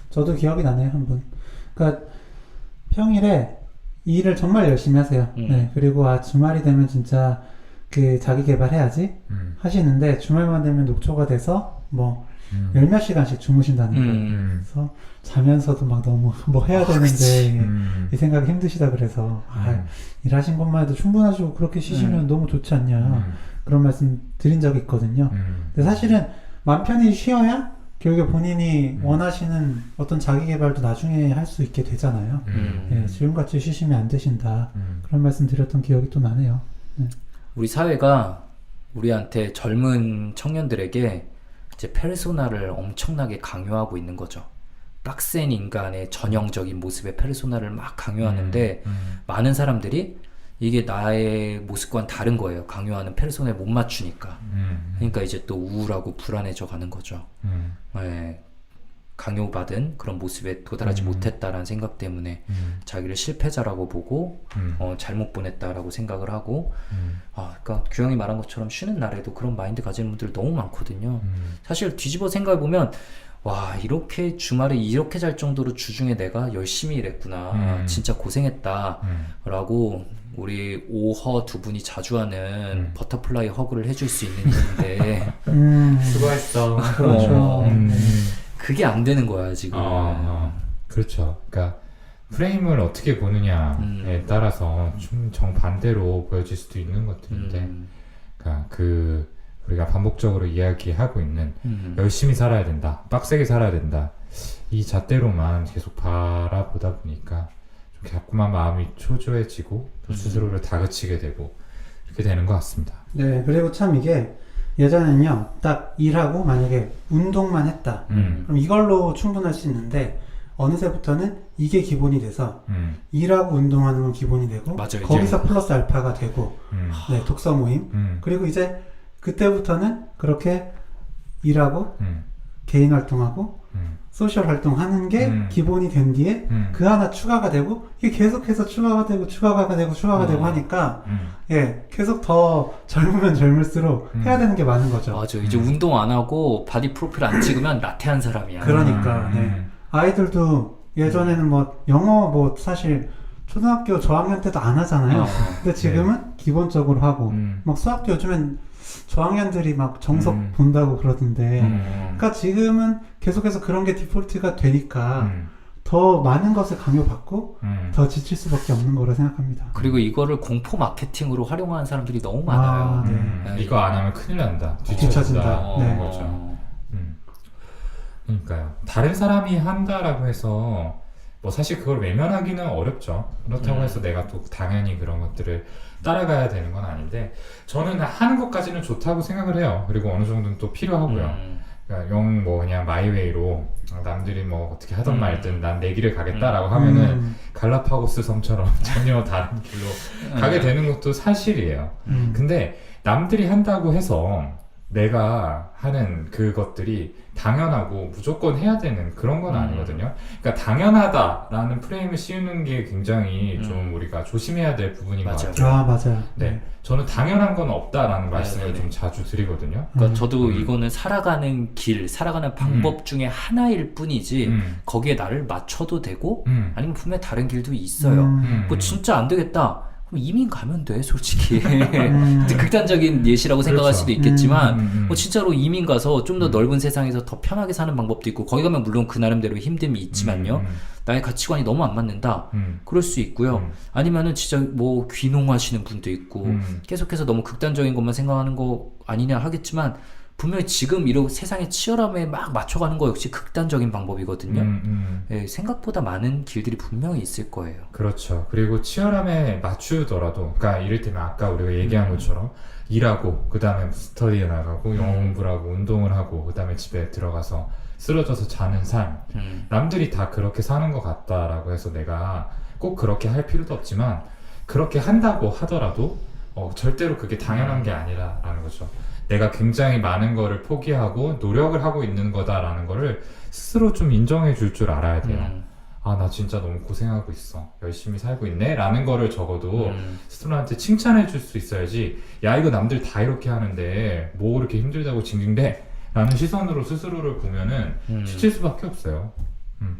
저도 기억이 나네요, 한 분. 그러니까 평일에 일을 정말 열심히 하세요. 네, 그리고 주말이 되면 진짜 그 자기 개발해야지 하시는데 주말만 되면 녹초가 돼서 뭐 열 몇 시간씩 주무신다는 거예요. 그래서 자면서도 막 너무 뭐 해야 되는데 이 생각이 힘드시다 그래서 일하신 것만 해도 충분하시고 그렇게 쉬시면 너무 좋지 않냐 그런 말씀 드린 적이 있거든요. 근데 사실은 맘 편히 쉬어야 결국에 본인이 원하시는 어떤 자기 개발도 나중에 할 수 있게 되잖아요. 네, 지금같이 쉬시면 안 되신다. 그런 말씀 드렸던 기억이 또 나네요. 네. 우리 사회가 우리한테 젊은 청년들에게 이제 페르소나를 엄청나게 강요하고 있는 거죠. 빡센 인간의 전형적인 모습의 페르소나를 막 강요하는데 많은 사람들이 이게 나의 모습과는 다른 거예요. 강요하는 페르소나에 못 맞추니까. 그러니까 이제 또 우울하고 불안해져 가는 거죠. 네. 강요받은 그런 모습에 도달하지 못했다라는 생각 때문에 자기를 실패자라고 보고 잘못 보냈다라고 생각을 하고 그러니까 규영이 말한 것처럼 쉬는 날에도 그런 마인드 가지는 분들 너무 많거든요. 사실 뒤집어 생각해보면 와 이렇게 주말에 이렇게 잘 정도로 주중에 내가 열심히 일했구나 진짜 고생했다 라고 우리 오허 두 분이 자주 하는 버터플라이 허그를 해줄 수 있는 일인데 수고했어. 그렇죠. 그게 안 되는 거야 지금. 그렇죠. 그러니까 프레임을 어떻게 보느냐에 따라서 좀 정반대로 보여질 수도 있는 것들인데 그러니까 우리가 반복적으로 이야기하고 있는 열심히 살아야 된다, 빡세게 살아야 된다 이 잣대로만 계속 바라보다 보니까 좀 자꾸만 마음이 초조해지고 또 스스로를 다그치게 되고 이렇게 되는 것 같습니다. 네, 그리고 참 이게 예전에는요, 딱 일하고 만약에 운동만 했다. 그럼 이걸로 충분할 수 있는데, 어느새부터는 이게 기본이 돼서, 일하고 운동하는 건 기본이 되고, 맞아요, 거기서 이제. 플러스 알파가 되고, 네, 독서 모임. 그리고 이제 그때부터는 그렇게 일하고, 개인 활동하고, 소셜 활동하는 게 기본이 된 뒤에 그 하나 추가가 되고 이게 계속해서 추가가 되고 추가가 되고 추가가 되고 하니까 예 계속 더 젊으면 젊을수록 해야 되는 게 많은 거죠. 맞아. 이제 운동 안 하고 바디 프로필 안 찍으면 나태한 사람이야. 그러니까 네. 아이들도 예전에는 뭐 영어 뭐 사실 초등학교 저학년 때도 안 하잖아요. 근데 지금은 기본적으로 하고 막 수학도 요즘엔 저학년들이 막 정석 본다고 그러던데 그러니까 지금은 계속해서 그런 게 디폴트가 되니까 더 많은 것을 강요받고 더 지칠 수밖에 없는 거라 생각합니다. 그리고 이거를 공포 마케팅으로 활용하는 사람들이 너무 많아요. 네. 이거 안 하면 큰일 난다. 뒤처진다. 네. 그렇죠. 그러니까요. 다른 사람이 한다라고 해서 뭐 사실 그걸 외면하기는 어렵죠. 그렇다고 해서 내가 또 당연히 그런 것들을 따라가야 되는 건 아닌데 저는 하는 것까지는 좋다고 생각을 해요. 그리고 어느 정도는 또 필요하고요. 그러니까 영 뭐 그냥 마이웨이로 남들이 뭐 어떻게 하든 말든 난 내 길을 가겠다라고 하면은 갈라파고스 섬처럼 전혀 다른 길로 가게 되는 것도 사실이에요. 근데 남들이 한다고 해서 내가 하는 그것들이 당연하고 무조건 해야 되는 그런 건 아니거든요. 그러니까 당연하다라는 프레임을 씌우는 게 굉장히 좀 우리가 조심해야 될 부분인 것 같아요. 아 맞아요. 네, 저는 당연한 건 없다라는 말씀을 네. 좀 자주 드리거든요. 그러니까 저도 이거는 살아가는 길, 살아가는 방법 중에 하나일 뿐이지 거기에 나를 맞춰도 되고 아니면 분명히 다른 길도 있어요. 뭐 진짜 안 되겠다. 그럼 이민 가면 돼, 솔직히. 극단적인 예시라고 생각할 그렇죠. 수도 있겠지만, 뭐 진짜로 이민 가서 좀 더 넓은 세상에서 더 편하게 사는 방법도 있고, 거기 가면 물론 그 나름대로 힘듦이 있지만요. 나의 가치관이 너무 안 맞는다. 그럴 수 있고요. 아니면은 진짜 뭐 귀농하시는 분도 있고, 계속해서 너무 극단적인 것만 생각하는 거 아니냐 하겠지만, 분명히 지금 이런 세상의 치열함에 막 맞춰가는 거 역시 극단적인 방법이거든요. 예, 생각보다 많은 길들이 분명히 있을 거예요. 그렇죠. 그리고 치열함에 맞추더라도, 그러니까 이를테면 아까 우리가 얘기한 것처럼 일하고, 그 다음에 스터디에 나가고, 영어 공부를 하고, 운동을 하고, 그 다음에 집에 들어가서 쓰러져서 자는 삶. 남들이 다 그렇게 사는 것 같다라고 해서 내가 꼭 그렇게 할 필요도 없지만, 그렇게 한다고 하더라도, 절대로 그게 당연한 게 아니라라는 거죠. 내가 굉장히 많은 거를 포기하고 노력을 하고 있는 거다라는 거를 스스로 좀 인정해 줄 줄 알아야 돼요. 아, 나 진짜 너무 고생하고 있어. 열심히 살고 있네? 라는 거를 적어도 스스로한테 칭찬해 줄 수 있어야지, 야, 이거 남들 다 이렇게 하는데 뭐 그렇게 힘들다고 징징대? 라는 시선으로 스스로를 보면은 지칠 수밖에 없어요.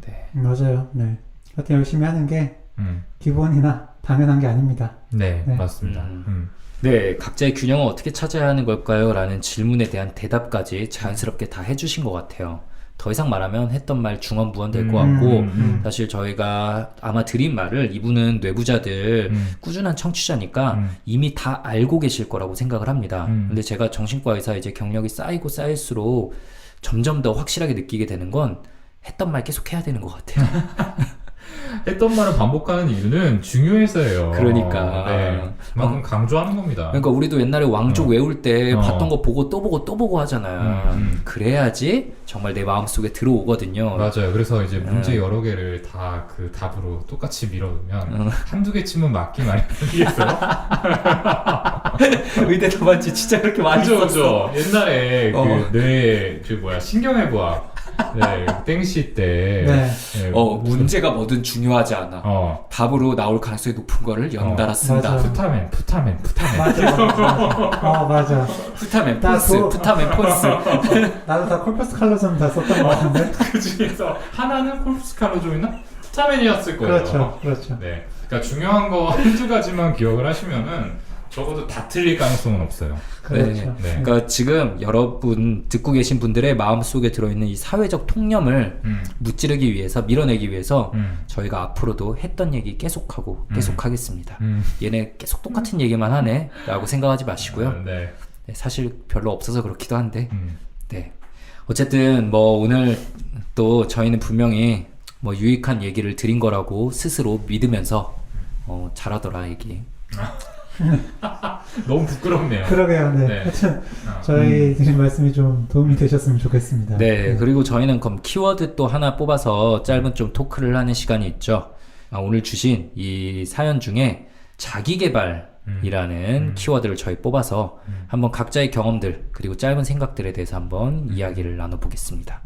네. 맞아요. 네. 하여튼 열심히 하는 게 기본이나 당연한 게 아닙니다. 네, 네. 맞습니다. 네, 각자의 균형을 어떻게 찾아야 하는 걸까요? 라는 질문에 대한 대답까지 자연스럽게 다 해주신 것 같아요. 더 이상 말하면 했던 말 중언부언 될 것 같고, 사실 저희가 아마 드린 말을 이분은 뇌부자들 꾸준한 청취자니까 이미 다 알고 계실 거라고 생각을 합니다. 근데 제가 정신과 의사 이제 경력이 쌓이고 쌓일수록 점점 더 확실하게 느끼게 되는 건 했던 말 계속 해야 되는 것 같아요. 했던 말을 반복하는 이유는 중요해서예요. 그러니까. 네. 그만큼 강조하는 겁니다. 그러니까 우리도 옛날에 왕족 외울 때 봤던 거 보고 또 보고 또 보고 하잖아요. 그래야지 정말 내 마음속에 들어오거든요. 맞아요. 그래서 이제 문제 여러 개를 다 그 답으로 똑같이 밀어두면 한두 개 치면 맞기 마련이겠어요? 의대 답안지 진짜 그렇게 많이 그죠, 썼어. 그죠. 옛날에 신경해부학. 네, 땡시 때. 네. 네, 문제가 뭐든 중요하지 않아. 답으로 나올 가능성이 높은 거를 연달아 쓴다. 맞아. 푸타멘. 맞아. 푸타멘 나 폰스, 그거- 푸타멘 폰스. 나도 다 콜퍼스 칼로즘 다 썼던 것 같은데. 그 중에서 하나는 콜프스 칼로즘이나 푸타멘이었을 거예요. 그렇죠. 네. 그러니까 중요한 거 한두 가지만 기억을 하시면은 적어도 다 틀릴 가능성은 없어요. 그렇죠. 네. 그러니까 지금 여러분 듣고 계신 분들의 마음속에 들어있는 이 사회적 통념을 무찌르기 위해서, 밀어내기 위해서 저희가 앞으로도 했던 얘기 계속하고 계속하겠습니다. 얘네 계속 똑같은 얘기만 하네 라고 생각하지 마시고요. 네. 네, 사실 별로 없어서 그렇기도 한데 네. 어쨌든 뭐 오늘 또 저희는 분명히 뭐 유익한 얘기를 드린 거라고 스스로 믿으면서 잘하더라 얘기. 너무 부끄럽네요. 그러게요. 네. 네. 하여튼 저희 드린 말씀이 좀 도움이 되셨으면 좋겠습니다. 네, 그리고 저희는 그럼 키워드 또 하나 뽑아서 짧은 좀 토크를 하는 시간이 있죠. 오늘 주신 이 사연 중에 자기계발이라는 키워드를 저희 뽑아서 한번 각자의 경험들 그리고 짧은 생각들에 대해서 한번 이야기를 나눠보겠습니다.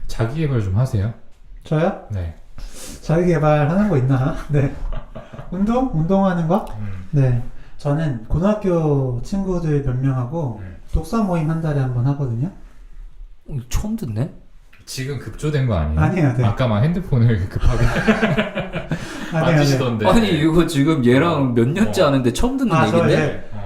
자기 개발 좀 하세요. 저요? 네. 자기 개발하는 거 있나? 네. 운동하는 거? 네. 저는 고등학교 친구들 몇 명하고 독서 모임 한 달에 한 번 하거든요. 처음 듣네? 지금 급조된 거 아니에요? 아니에요, 네. 아까 막 핸드폰을 급하게 만지시던데. 아니 이거 지금 얘랑 몇 년째 하는데 처음 듣는 아, 얘기인데? 저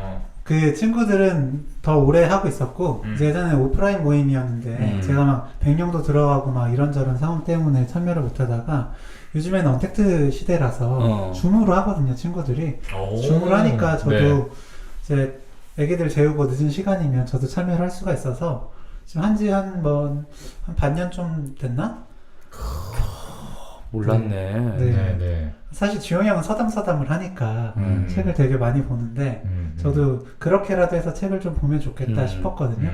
그 친구들은 더 오래 하고 있었고 이제 예전에 오프라인 모임이었는데 제가 막 백령도 들어가고 막 이런저런 상황 때문에 참여를 못하다가 요즘에는 언택트 시대라서 줌으로 하거든요, 친구들이. 줌으로 하니까 저도 네. 이제 애기들 재우고 늦은 시간이면 저도 참여를 할 수가 있어서 지금 한지 한 반년 좀 됐나? 몰랐네. 네. 네. 사실 지용이 형은 서담서담을 하니까 책을 되게 많이 보는데 저도 그렇게라도 해서 책을 좀 보면 좋겠다 싶었거든요.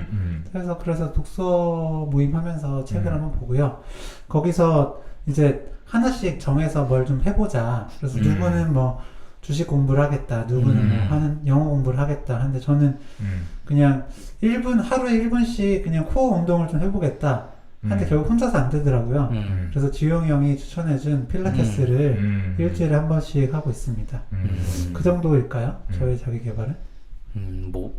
그래서 독서 모임 하면서 책을 한번 보고요. 거기서 이제 하나씩 정해서 뭘 좀 해보자. 그래서 누구는 뭐 주식 공부를 하겠다. 누구는 뭐 하는 영어 공부를 하겠다. 하는데 저는 그냥 하루에 1분씩 그냥 코어 운동을 좀 해보겠다. 한데 결국 혼자서 안 되더라고요. 그래서 지용이 형이 추천해준 필라테스를 일주일에 한 번씩 하고 있습니다. 그 정도일까요? 저의 자기 개발은? 뭐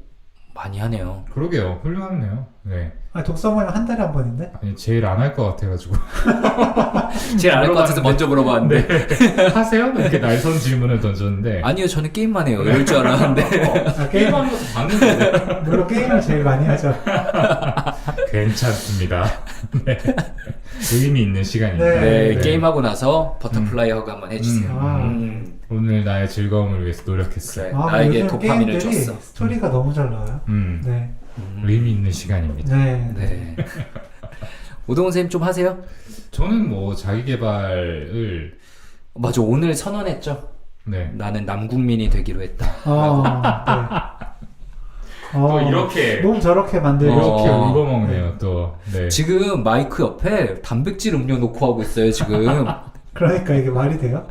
많이 하네요. 그러게요. 훌륭하네요. 네. 아니, 독서 모임 한 달에 한 번인데? 아니 제일 안 할 것 같아가지고. 제일 알 것 같아서 먼저 물어봤는데. 하세요? 이렇게 날선 질문을 던졌는데. 아니요, 저는 게임만 해요. 이럴 줄 알았는데. 게임하는 것도 봤는데. 물론 게임을 제일 많이 하죠. 괜찮습니다. 네. 의미 있는 시간입니다. 네, 게임하고 나서 버터플라이 허그 한번 해주세요. 오늘 나의 즐거움을 위해서 노력했어요. 그래, 나에게 요즘 도파민을 게임들이 줬어. 스토리가 너무 잘 나와요. 네. 의미 있는 시간입니다. 네. 네. 오동훈 선생님 좀 하세요? 저는 뭐 자기 개발을 맞아, 오늘 선언했죠. 네. 나는 남국민이 되기로 했다. 네. 또 이렇게 몸 저렇게 만들고 이렇게 울고먹네요. 또 네. 지금 마이크 옆에 단백질 음료 놓고 하고 있어요, 지금. 그러니까 이게 말이 돼요?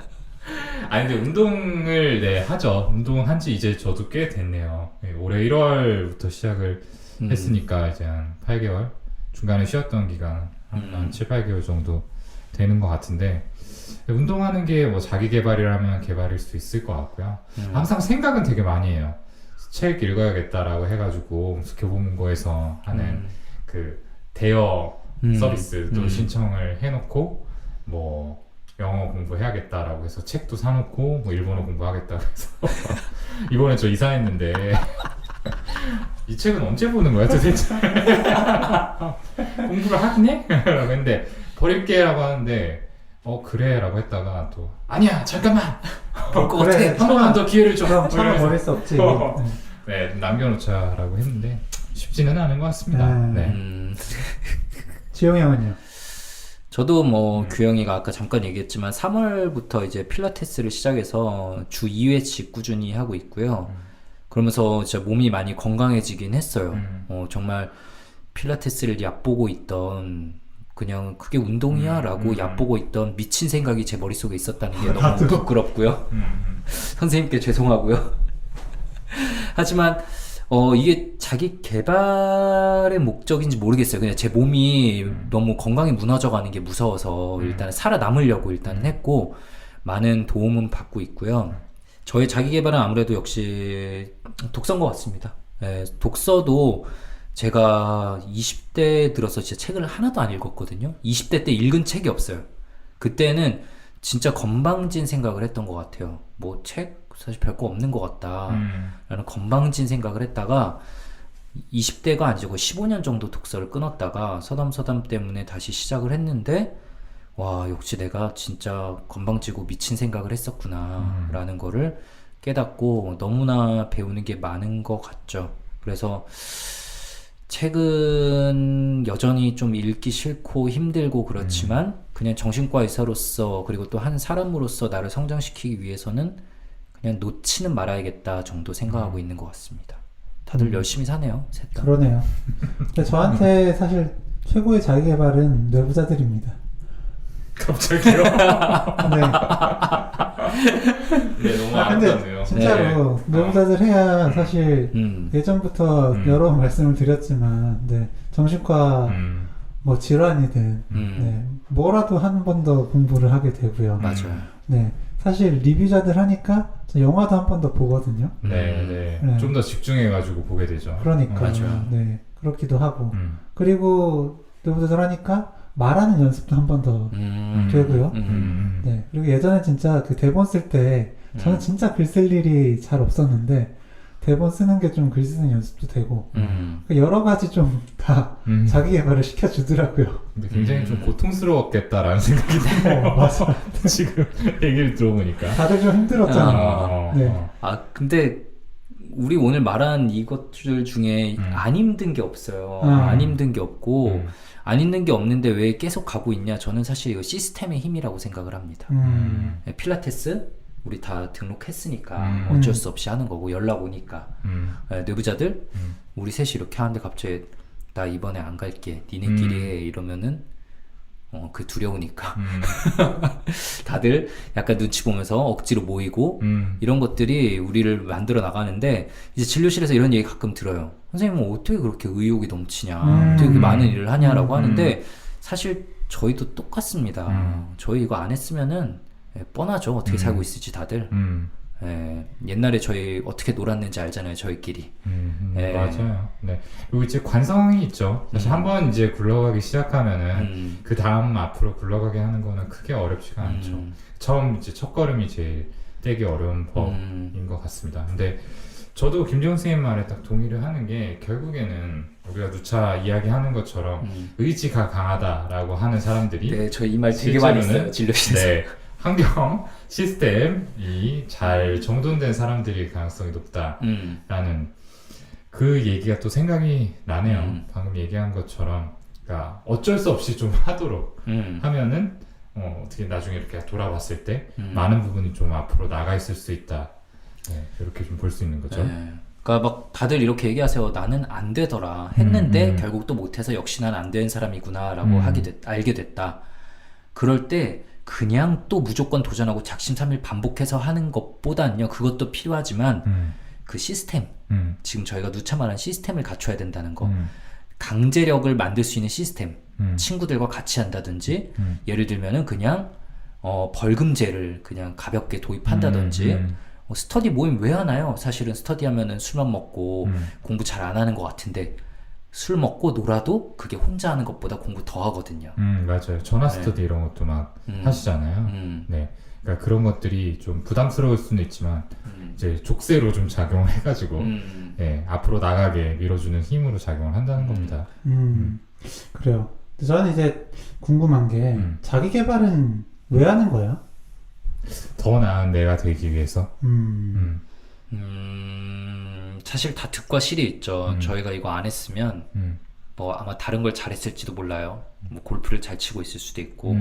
아니 근데 운동을 하죠. 운동한 지 이제 저도 꽤 됐네요. 네, 올해 1월부터 시작을 했으니까 이제 한 8개월 중간에 쉬었던 기간 한 7, 8개월 정도 되는 것 같은데 운동하는 게 뭐 자기 개발이라면 개발일 수 있을 것 같고요. 항상 생각은 되게 많이 해요. 책 읽어야겠다라고 해가지고 교보문고에서 하는 그 대여 서비스도 신청을 해놓고 뭐 영어 공부해야겠다라고 해서 책도 사놓고 뭐 일본어 공부하겠다고 해서 이번에 저 이사했는데 이 책은 언제 보는 거야 도대체? 공부를 하긴 해? 라고 했는데 버릴게 라고 하는데 그래 라고 했다가 또 아니야 잠깐만 볼 것 그래, 같아. 한 번만 더 기회를 줘. 처럼 버릴 수 없지. 네, 남겨놓자라고 했는데 쉽지는 않은 것 같습니다. 네. 지용이 형은요? 저도 뭐 규영이가 아까 잠깐 얘기했지만 3월부터 이제 필라테스를 시작해서 주 2회씩 꾸준히 하고 있고요. 그러면서 진짜 몸이 많이 건강해지긴 했어요. 정말 필라테스를 얕보고 있던 그냥 그게 운동이야 라고 얕보고 있던 미친 생각이 제 머릿속에 있었다는 게 너무 부끄럽고요. 선생님께 죄송하고요. 하지만 이게 자기 개발의 목적인지 모르겠어요. 그냥 제 몸이 너무 건강이 무너져가는 게 무서워서 일단은 살아남으려고 일단은 했고 많은 도움은 받고 있고요. 저의 자기 개발은 아무래도 역시 독서인 것 같습니다. 네, 독서도 제가 20대 들어서 진짜 책을 하나도 안 읽었거든요. 20대 때 읽은 책이 없어요. 그때는 진짜 건방진 생각을 했던 것 같아요. 뭐 책 사실 별거 없는 것 같다 라는 건방진 생각을 했다가 20대가 아니고 15년 정도 독서를 끊었다가 서담서담 때문에 다시 시작을 했는데 와 역시 내가 진짜 건방지고 미친 생각을 했었구나 라는 거를 깨닫고 너무나 배우는 게 많은 것 같죠. 그래서 책은 여전히 좀 읽기 싫고 힘들고 그렇지만 그냥 정신과 의사로서 그리고 또 한 사람으로서 나를 성장시키기 위해서는 그냥 놓지는 말아야겠다 정도 생각하고 있는 것 같습니다. 다들 열심히 사네요, 셋 다. 그러네요. 근데 저한테 사실 최고의 자기개발은 내부자들입니다. 갑자기요? 네. 네, 너무 근데 아름답네요. 진짜로 내부자들 해야 사실 예전부터 여러 번 말씀을 드렸지만, 네, 정신과 뭐 질환이든 네, 뭐라도 한 번 더 공부를 하게 되고요. 맞아요. 네, 사실 리뷰자들 하니까 저 영화도 한 번 더 보거든요. 네. 네. 좀 더 집중해가지고 보게 되죠. 그러니까 맞아요. 네, 그렇기도 하고 그리고 내부자들 하니까 말하는 연습도 한 번 더 되고요. 네, 그리고 예전에 진짜 그 대본 쓸 때 저는 진짜 글 쓸 일이 잘 없었는데 대본 쓰는 게 좀 글 쓰는 연습도 되고 여러 가지 좀 다 자기 개발을 시켜주더라고요. 근데 굉장히 좀 고통스러웠겠다라는 생각이 드네요. 맞아. 지금 얘기를 들어보니까. 다들 좀 힘들었잖아요. 네. 아 근데 우리 오늘 말한 이것들 중에 안 힘든 게 없어요. 안 힘든 게 없고 안 힘든 게 없는데 왜 계속 가고 있냐? 저는 사실 이거 시스템의 힘이라고 생각을 합니다. 필라테스 우리 다 등록했으니까 어쩔 수 없이 하는 거고 연락 오니까 내부자들 우리 셋이 이렇게 하는데 갑자기 나 이번에 안 갈게 니네끼리 해 이러면은 그 두려우니까 다들 약간 눈치 보면서 억지로 모이고 이런 것들이 우리를 만들어 나가는데 이제 진료실에서 이런 얘기 가끔 들어요. 선생님은 어떻게 그렇게 의욕이 넘치냐 어떻게 그렇게 많은 일을 하냐라고 하는데 사실 저희도 똑같습니다. 저희 이거 안 했으면은 뻔하죠. 어떻게 살고 있을지 다들. 옛날에 저희 어떻게 놀았는지 알잖아요. 저희끼리. 맞아요. 네. 그리고 이제 관성이 있죠. 사실 한번 이제 굴러가기 시작하면은 그 다음 앞으로 굴러가게 하는 거는 크게 어렵지가 않죠. 처음 이제 첫 걸음이 제일 떼기 어려운 법인 것 같습니다. 근데 저도 김지용 선생님 말에 딱 동의를 하는 게 결국에는 우리가 누차 이야기하는 것처럼 의지가 강하다라고 하는 사람들이 네, 저 이 말 되게 많이 써요. 진료실에서. 네, 환경 시스템이 잘 정돈된 사람들이 가능성이 높다라는 그 얘기가 또 생각이 나네요. 방금 얘기한 것처럼 그러니까 어쩔 수 없이 좀 하도록 하면은 어떻게 나중에 이렇게 돌아봤을 때 많은 부분이 좀 앞으로 나가 있을 수 있다. 네, 이렇게 좀 볼 수 있는 거죠. 네. 그러니까 막 다들 이렇게 얘기하세요. 나는 안 되더라. 했는데 결국 또 못해서 역시 난 안 된 사람이구나라고 알게 됐다. 그럴 때 그냥 또 무조건 도전하고 작심삼일 반복해서 하는 것보다는요. 그것도 필요하지만 그 시스템 지금 저희가 누차 말한 시스템을 갖춰야 된다는 거 강제력을 만들 수 있는 시스템 친구들과 같이 한다든지 예를 들면은 그냥 벌금제를 그냥 가볍게 도입한다든지 스터디 모임 왜 하나요? 사실은 스터디 하면은 술만 먹고 공부 잘 안 하는 것 같은데 술 먹고 놀아도 그게 혼자 하는 것보다 공부 더 하거든요. 맞아요. 전화 스터디 이런 것도 막 하시잖아요. 네. 그러니까 그런 것들이 좀 부담스러울 수는 있지만 이제 족쇄로 좀 작용을 해가지고 예, 앞으로 나가게 밀어주는 힘으로 작용을 한다는 겁니다. 그래요. 저는 이제 궁금한 게 자기 개발은 왜 하는 거예요? 더 나은 내가 되기 위해서. 사실 다 득과 실이 있죠. 저희가 이거 안 했으면 뭐 아마 다른 걸 잘했을지도 몰라요. 뭐 골프를 잘 치고 있을 수도 있고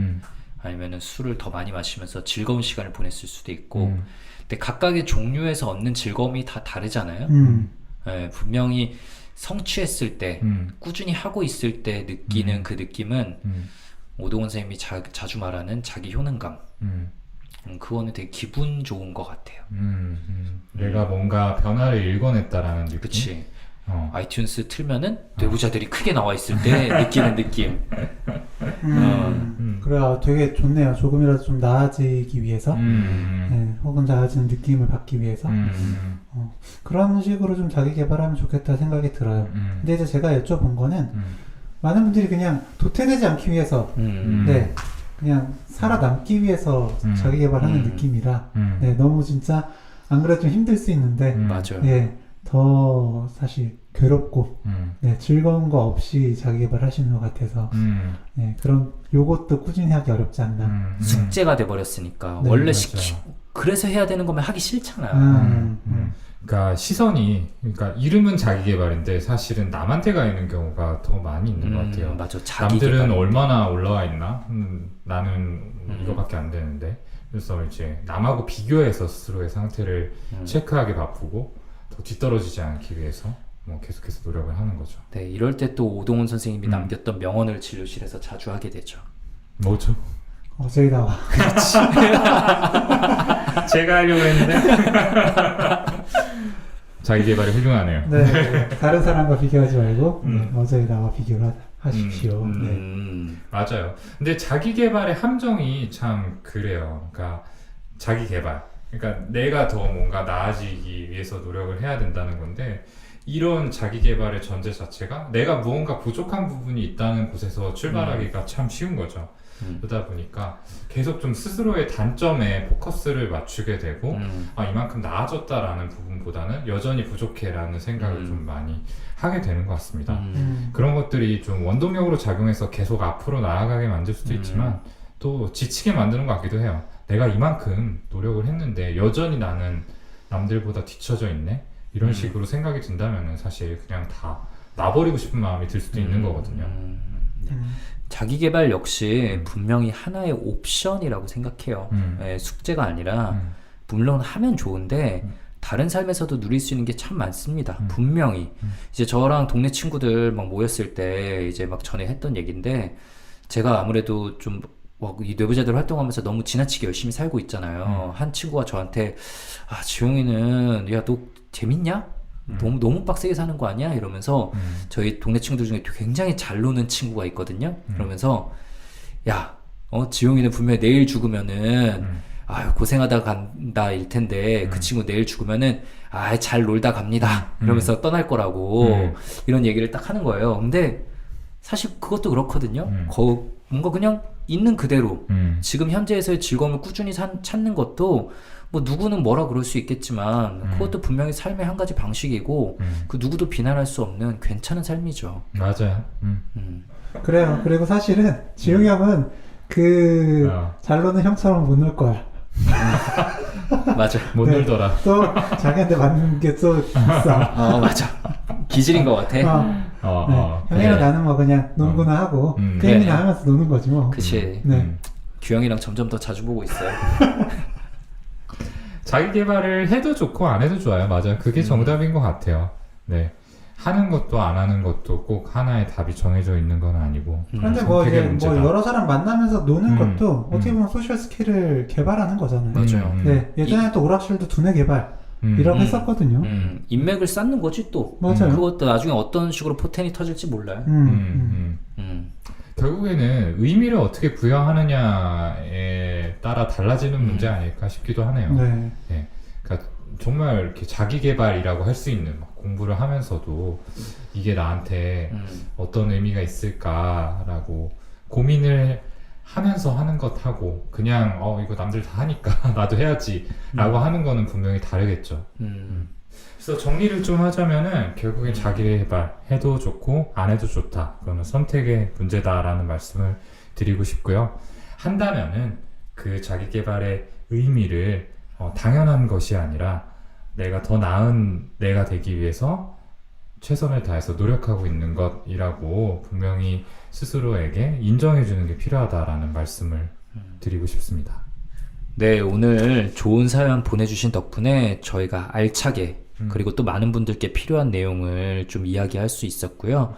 아니면은 술을 더 많이 마시면서 즐거운 시간을 보냈을 수도 있고 근데 각각의 종류에서 얻는 즐거움이 다 다르잖아요. 예, 분명히 성취했을 때 꾸준히 하고 있을 때 느끼는 그 느낌은 오동원 선생님이 자주 말하는 자기 효능감 그거는 되게 기분 좋은 것 같아요. 내가 뭔가 변화를 일궈냈다라는 느낌. 그치. 아이튠스 틀면은 뇌부자들이 크게 나와 있을 때 느끼는 느낌. 그래요. 되게 좋네요. 조금이라도 좀 나아지기 위해서, 네, 혹은 나아지는 느낌을 받기 위해서 그런 식으로 좀 자기 개발하면 좋겠다 생각이 들어요. 근데 이제 제가 여쭤본 거는 많은 분들이 그냥 도태되지 않기 위해서, 네. 그냥 살아남기 위해서 자기 개발하는 느낌이라 네, 너무 진짜 안 그래도 좀 힘들 수 있는데 맞아요. 네, 더 사실 괴롭고 네, 즐거운 거 없이 자기 개발하시는 것 같아서 네, 그런 요것도 꾸준히 하기 어렵지 않나. 숙제가 돼버렸으니까 네, 원래 맞아요. 그래서 해야 되는 거면 하기 싫잖아요. 그러니까 시선이 그러니까 이름은 자기 개발인데 사실은 남한테 가 있는 경우가 더 많이 있는 것 같아요. 맞아. 자기 남들은 개발. 얼마나 올라와 있나? 나는 이거밖에 안 되는데 그래서 이제 남하고 비교해서 스스로의 상태를 체크하기 바쁘고 더 뒤떨어지지 않기 위해서 뭐 계속해서 노력을 하는 거죠. 네, 이럴 때 또 오동훈 선생님이 남겼던 명언을 진료실에서 자주 하게 되죠. 뭐죠? 저기 나와. 제가 하려고 했는데 자기 개발이 훌륭하네요. 네, 다른 사람과 비교하지 말고 저기 나와 비교를 하십시오. 네. 맞아요. 근데 자기 개발의 함정이 참 그래요. 그러니까 자기 개발. 그러니까 내가 더 뭔가 나아지기 위해서 노력을 해야 된다는 건데 이런 자기 개발의 전제 자체가 내가 무언가 부족한 부분이 있다는 곳에서 출발하기가 참 쉬운 거죠. 그러다 보니까 계속 좀 스스로의 단점에 포커스를 맞추게 되고 이만큼 나아졌다라는 부분보다는 여전히 부족해라는 생각을 좀 많이 하게 되는 것 같습니다. 그런 것들이 좀 원동력으로 작용해서 계속 앞으로 나아가게 만들 수도 있지만 또 지치게 만드는 것 같기도 해요. 내가 이만큼 노력을 했는데 여전히 나는 남들보다 뒤처져 있네? 이런 식으로 생각이 든다면 사실 그냥 다 놔버리고 싶은 마음이 들 수도 있는 거거든요. 자기 개발 역시 분명히 하나의 옵션이라고 생각해요. 숙제가 아니라 물론 하면 좋은데 다른 삶에서도 누릴 수 있는 게 참 많습니다. 분명히 이제 저랑 동네 친구들 막 모였을 때 이제 막 전에 했던 얘기인데 제가 아무래도 좀 이 뇌부자들 활동하면서 너무 지나치게 열심히 살고 있잖아요. 한 친구가 저한테 지용이는 야 너 재밌냐? 너무 빡세게 사는 거 아니야? 이러면서 저희 동네 친구들 중에 굉장히 잘 노는 친구가 있거든요. 그러면서 야 지용이는 분명히 내일 죽으면은 고생하다 간다 일 텐데 그 친구 내일 죽으면은 잘 놀다 갑니다. 이러면서 떠날 거라고 이런 얘기를 딱 하는 거예요. 근데 사실 그것도 그렇거든요. 뭔가 그냥 있는 그대로 지금 현재에서의 즐거움을 꾸준히 찾는 것도 뭐 누구는 뭐라 그럴 수 있겠지만 그것도 분명히 삶의 한 가지 방식이고 그 누구도 비난할 수 없는 괜찮은 삶이죠. 맞아요. 그래요. 그리고 사실은 지용이 형은 잘 노는 형처럼 못 놀 거야. 맞아. 못 네. 놀더라. 또 자기한테 맞는 게 또 있어. 맞아. 기질인 것 같아. 형이랑 나는 뭐 그냥 농구나 하고 게임이나 하면서 노는 거지 뭐. 그치. 규영이랑 점점 더 자주 보고 있어요. 자기 개발을 해도 좋고 안 해도 좋아요. 맞아요. 그게 정답인 것 같아요. 네. 하는 것도 안 하는 것도 꼭 하나의 답이 정해져 있는 건 아니고. 그런데 뭐 이제 뭐 여러 사람 만나면서 노는 것도 어떻게 보면 소셜 스킬을 개발하는 거잖아요. 맞아요. 네. 예전에 또 오락실도 두뇌 개발 이라고 했었거든요. 인맥을 쌓는 거지 또. 맞아요. 그것도 나중에 어떤 식으로 포텐이 터질지 몰라요. 결국에는 의미를 어떻게 부여하느냐에 따라 달라지는 문제 아닐까 싶기도 하네요. 네. 네. 그러니까 정말 이렇게 자기 개발이라고 할 수 있는 공부를 하면서도 이게 나한테 어떤 의미가 있을까라고 고민을 하면서 하는 것하고 그냥 이거 남들 다 하니까 나도 해야지 라고 하는 거는 분명히 다르겠죠. 그래서 정리를 좀 하자면은 결국엔 자기 개발 해도 좋고 안 해도 좋다. 그거는 선택의 문제다라는 말씀을 드리고 싶고요. 한다면은 그 자기 개발의 의미를 당연한 것이 아니라 내가 더 나은 내가 되기 위해서 최선을 다해서 노력하고 있는 것이라고 분명히 스스로에게 인정해주는 게 필요하다라는 말씀을 드리고 싶습니다. 네, 오늘 좋은 사연 보내주신 덕분에 저희가 알차게 그리고 또 많은 분들께 필요한 내용을 좀 이야기할 수 있었고요.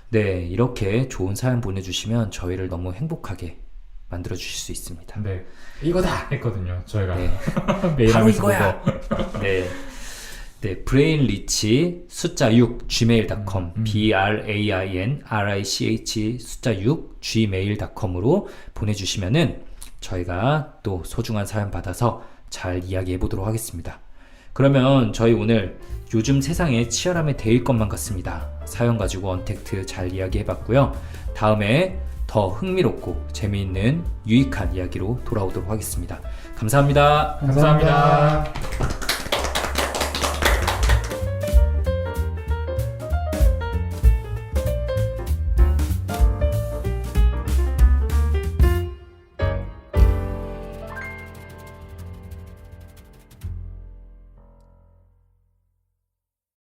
네, 이렇게 좋은 사연 보내주시면 저희를 너무 행복하게 만들어 주실 수 있습니다. 네, 이거다 했거든요. 저희가 네. 매일 바로 하면서 이거야. 네. 네, 브레인리치 숫자 6 gmail.com brainrich 숫자 6 gmail.com으로 보내주시면은 저희가 또 소중한 사연 받아서 잘 이야기해 보도록 하겠습니다. 그러면 저희 오늘 요즘 세상에 치열함에 대일 것만 같습니다. 사연 가지고 언택트 잘 이야기해 봤고요. 다음에 더 흥미롭고 재미있는 유익한 이야기로 돌아오도록 하겠습니다. 감사합니다. 감사합니다.